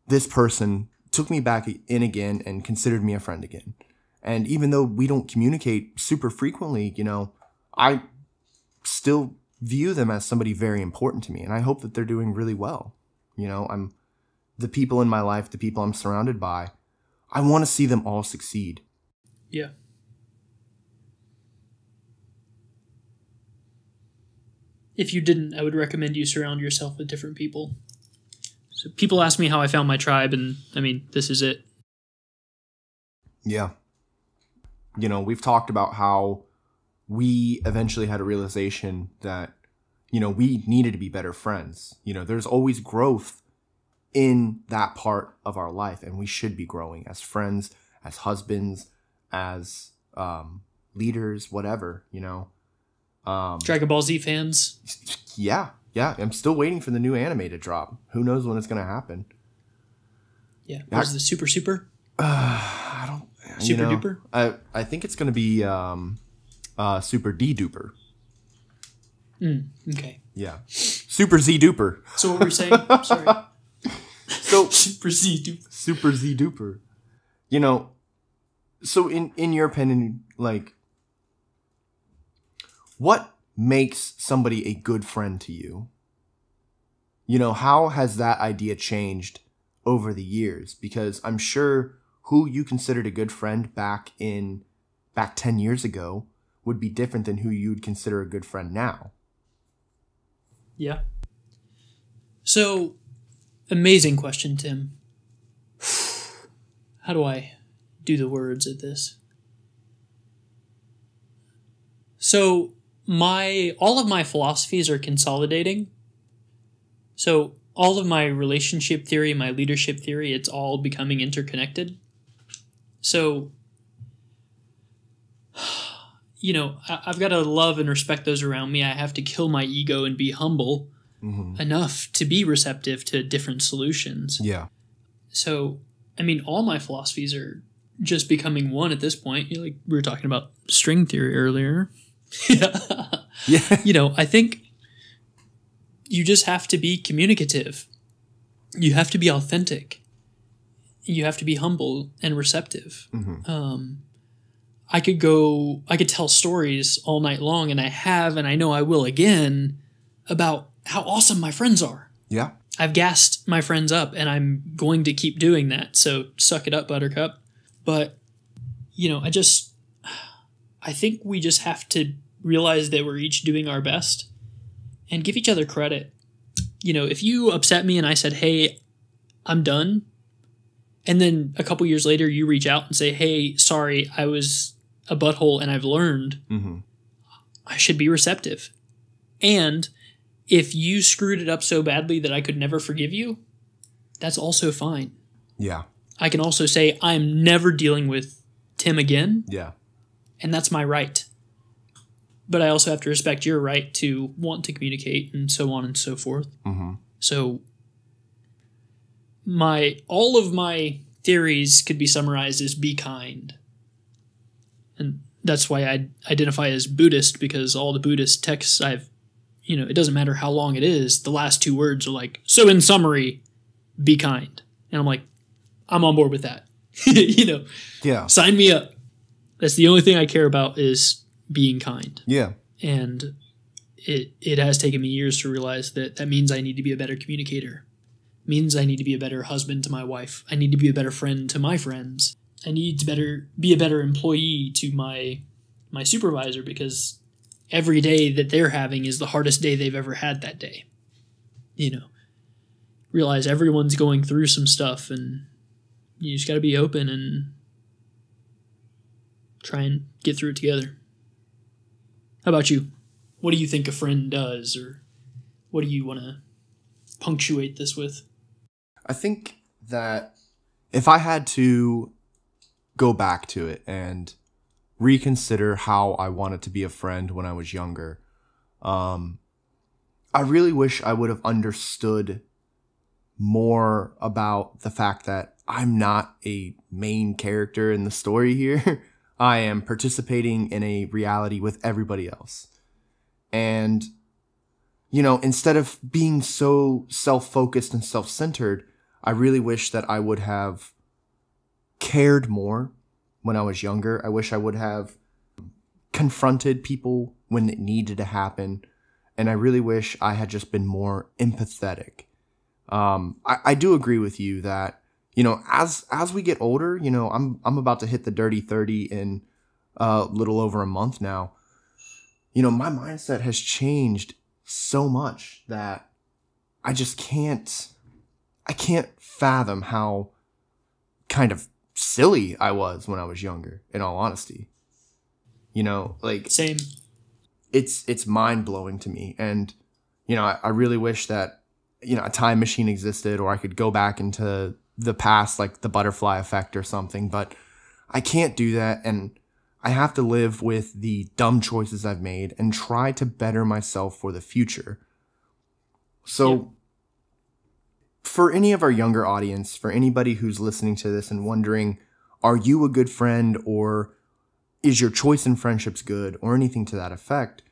this person took me back in again and considered me a friend again. And even though we don't communicate super frequently, I still view them as somebody very important to me. And I hope that they're doing really well. The people in my life, the people I'm surrounded by, I want to see them all succeed.
Yeah. If you didn't, I would recommend you surround yourself with different people. So people ask me how I found my tribe, and I mean, this is it.
Yeah. You know, we've talked about how we eventually had a realization that, you know, we needed to be better friends. You know, there's always growth in that part of our life, and we should be growing as friends, as husbands, as leaders, whatever, you know.
Dragon Ball Z fans.
Yeah. I'm still waiting for the new anime to drop. Who knows when it's going to happen?
Yeah. What's the super?
I don't.
Super duper?
I think it's going to be super D duper.
Okay.
Yeah. Super Z duper.
So what were you saying? Sorry.
So
Super Z duper.
Super Z duper. You know, so in your opinion, like, what makes somebody a good friend to you? You know, how has that idea changed over the years? Because I'm sure who you considered a good friend back 10 years ago would be different than who you'd consider a good friend now.
Yeah. So, amazing question, Tim. How do I do the words at this? So, all of my philosophies are consolidating. So, all of my relationship theory, my leadership theory, it's all becoming interconnected. So, you know, I've got to love and respect those around me. I have to kill my ego and be humble enough to be receptive to different solutions.
Yeah.
So, I mean, all my philosophies are just becoming one at this point. Like we were talking about string theory earlier.
Yeah.
You know, I think you just have to be communicative. You have to be authentic. You have to be humble and receptive. I could tell stories all night long, and I have, and I know I will again, about how awesome my friends are.
Yeah.
I've gassed my friends up, and I'm going to keep doing that. So suck it up, Buttercup. But, you know, I think we just have to realize that we're each doing our best and give each other credit. You know, if you upset me and I said, hey, I'm done, and then a couple years later you reach out and say, hey, sorry, I was a butthole and I've learned, I should be receptive. And if you screwed it up so badly that I could never forgive you, that's also fine.
Yeah.
I can also say, I'm never dealing with Tim again.
Yeah.
And that's my right. But I also have to respect your right to want to communicate and so on and so forth. So all of my theories could be summarized as be kind. And that's why I identify as Buddhist, because all the Buddhist texts it doesn't matter how long it is, the last two words are like, so in summary, be kind. And I'm like, I'm on board with that.
Yeah.
Sign me up. That's the only thing I care about is being kind.
Yeah.
And it has taken me years to realize that means I need to be a better communicator. It means I need to be a better husband to my wife. I need to be a better friend to my friends. I need to be a better employee to my supervisor, because every day that they're having is the hardest day they've ever had that day. Realize everyone's going through some stuff, and you just got to be open and try and get through it together. How about you? What do you think a friend does, or what do you want to punctuate this with?
I think that if I had to go back to it and reconsider how I wanted to be a friend when I was younger, I really wish I would have understood more about the fact that I'm not a main character in the story here. I am participating in a reality with everybody else. And, instead of being so self-focused and self-centered, I really wish that I would have cared more when I was younger. I wish I would have confronted people when it needed to happen. And I really wish I had just been more empathetic. I do agree with you that, as we get older, I'm about to hit the dirty 30 in a little over a month now. My mindset has changed so much that I can't fathom how kind of silly I was when I was younger, in all honesty.
Same.
It's mind-blowing to me. And, I really wish that, a time machine existed, or I could go back into the past, like the butterfly effect or something, but I can't do that. And I have to live with the dumb choices I've made and try to better myself for the future. So for any of our younger audience, for anybody who's listening to this and wondering, are you a good friend, or is your choice in friendships good, or anything to that effect,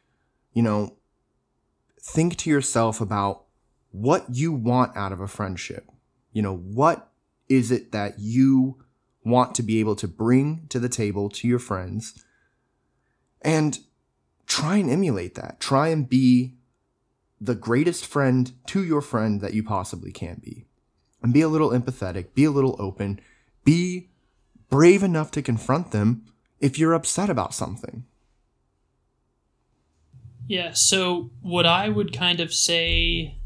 think to yourself about what you want out of a friendship. What is it that you want to be able to bring to the table to your friends, and try and emulate that. Try and be the greatest friend to your friend that you possibly can be. And be a little empathetic, be a little open, be brave enough to confront them if you're upset about something.
Yeah, so what I would kind of say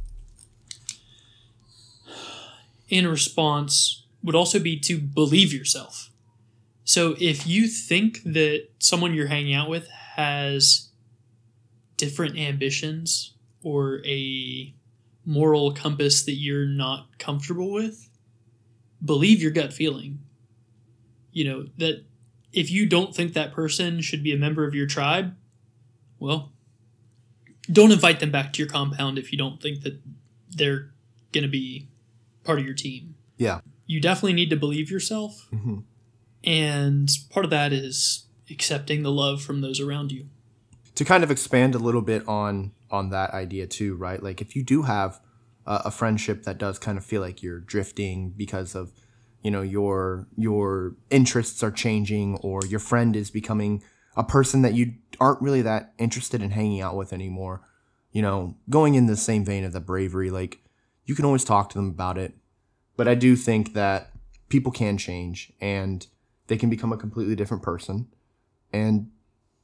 in response would also be to believe yourself. So if you think that someone you're hanging out with has different ambitions or a moral compass that you're not comfortable with, believe your gut feeling. That if you don't think that person should be a member of your tribe, well, don't invite them back to your compound if you don't think that they're going to be part of your team.
Yeah.
You definitely need to believe yourself.
Mm-hmm.
And part of that is accepting the love from those around you.
To kind of expand a little bit on that idea too, right? Like if you do have a friendship that does kind of feel like you're drifting because of, your interests are changing, or your friend is becoming a person that you aren't really that interested in hanging out with anymore, going in the same vein of the bravery, like you can always talk to them about it. But I do think that people can change and they can become a completely different person. And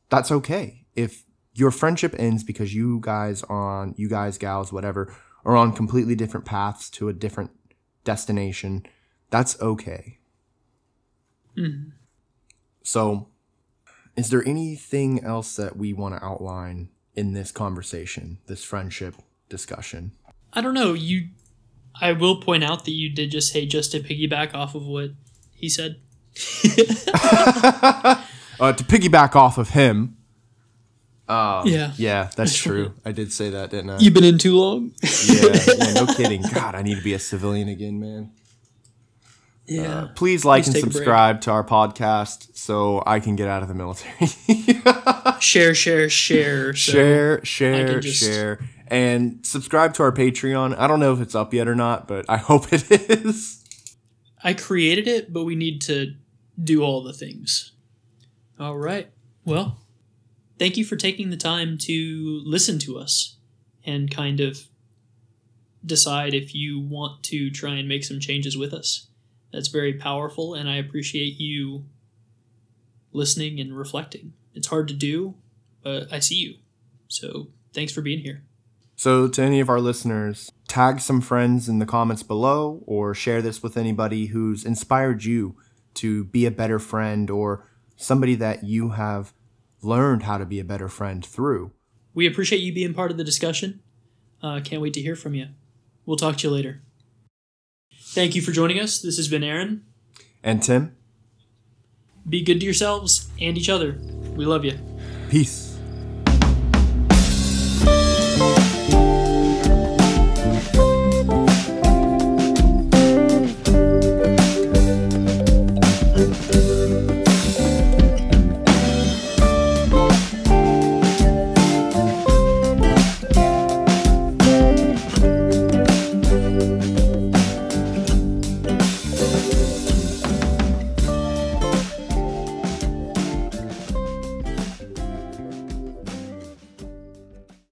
that's okay. If your friendship ends because you guys, gals, whatever, are on completely different paths to a different destination, that's okay.
Mm-hmm.
So, is there anything else that we want to outline in this conversation, this friendship discussion?
I don't know. I will point out that you did just say, just to piggyback off of what he said.
To piggyback off of him.
Yeah.
Yeah, that's true. I did say that, didn't I?
You've been in too long?
Yeah, no kidding. God, I need to be a civilian again, man.
Yeah.
Please like
Please
and
take a break.
subscribe to our podcast so I can get out of the military.
Share. So
Share. And subscribe to our Patreon. I don't know if it's up yet or not, but I hope it is.
I created it, but we need to do all the things. All right. Well, thank you for taking the time to listen to us and kind of decide if you want to try and make some changes with us. That's very powerful, and I appreciate you listening and reflecting. It's hard to do, but I see you. So thanks for being here.
So to any of our listeners, tag some friends in the comments below, or share this with anybody who's inspired you to be a better friend, or somebody that you have learned how to be a better friend through.
We appreciate you being part of the discussion. Can't wait to hear from you. We'll talk to you later. Thank you for joining us. This has been Aaron.
And Tim.
Be good to yourselves and each other. We love you.
Peace.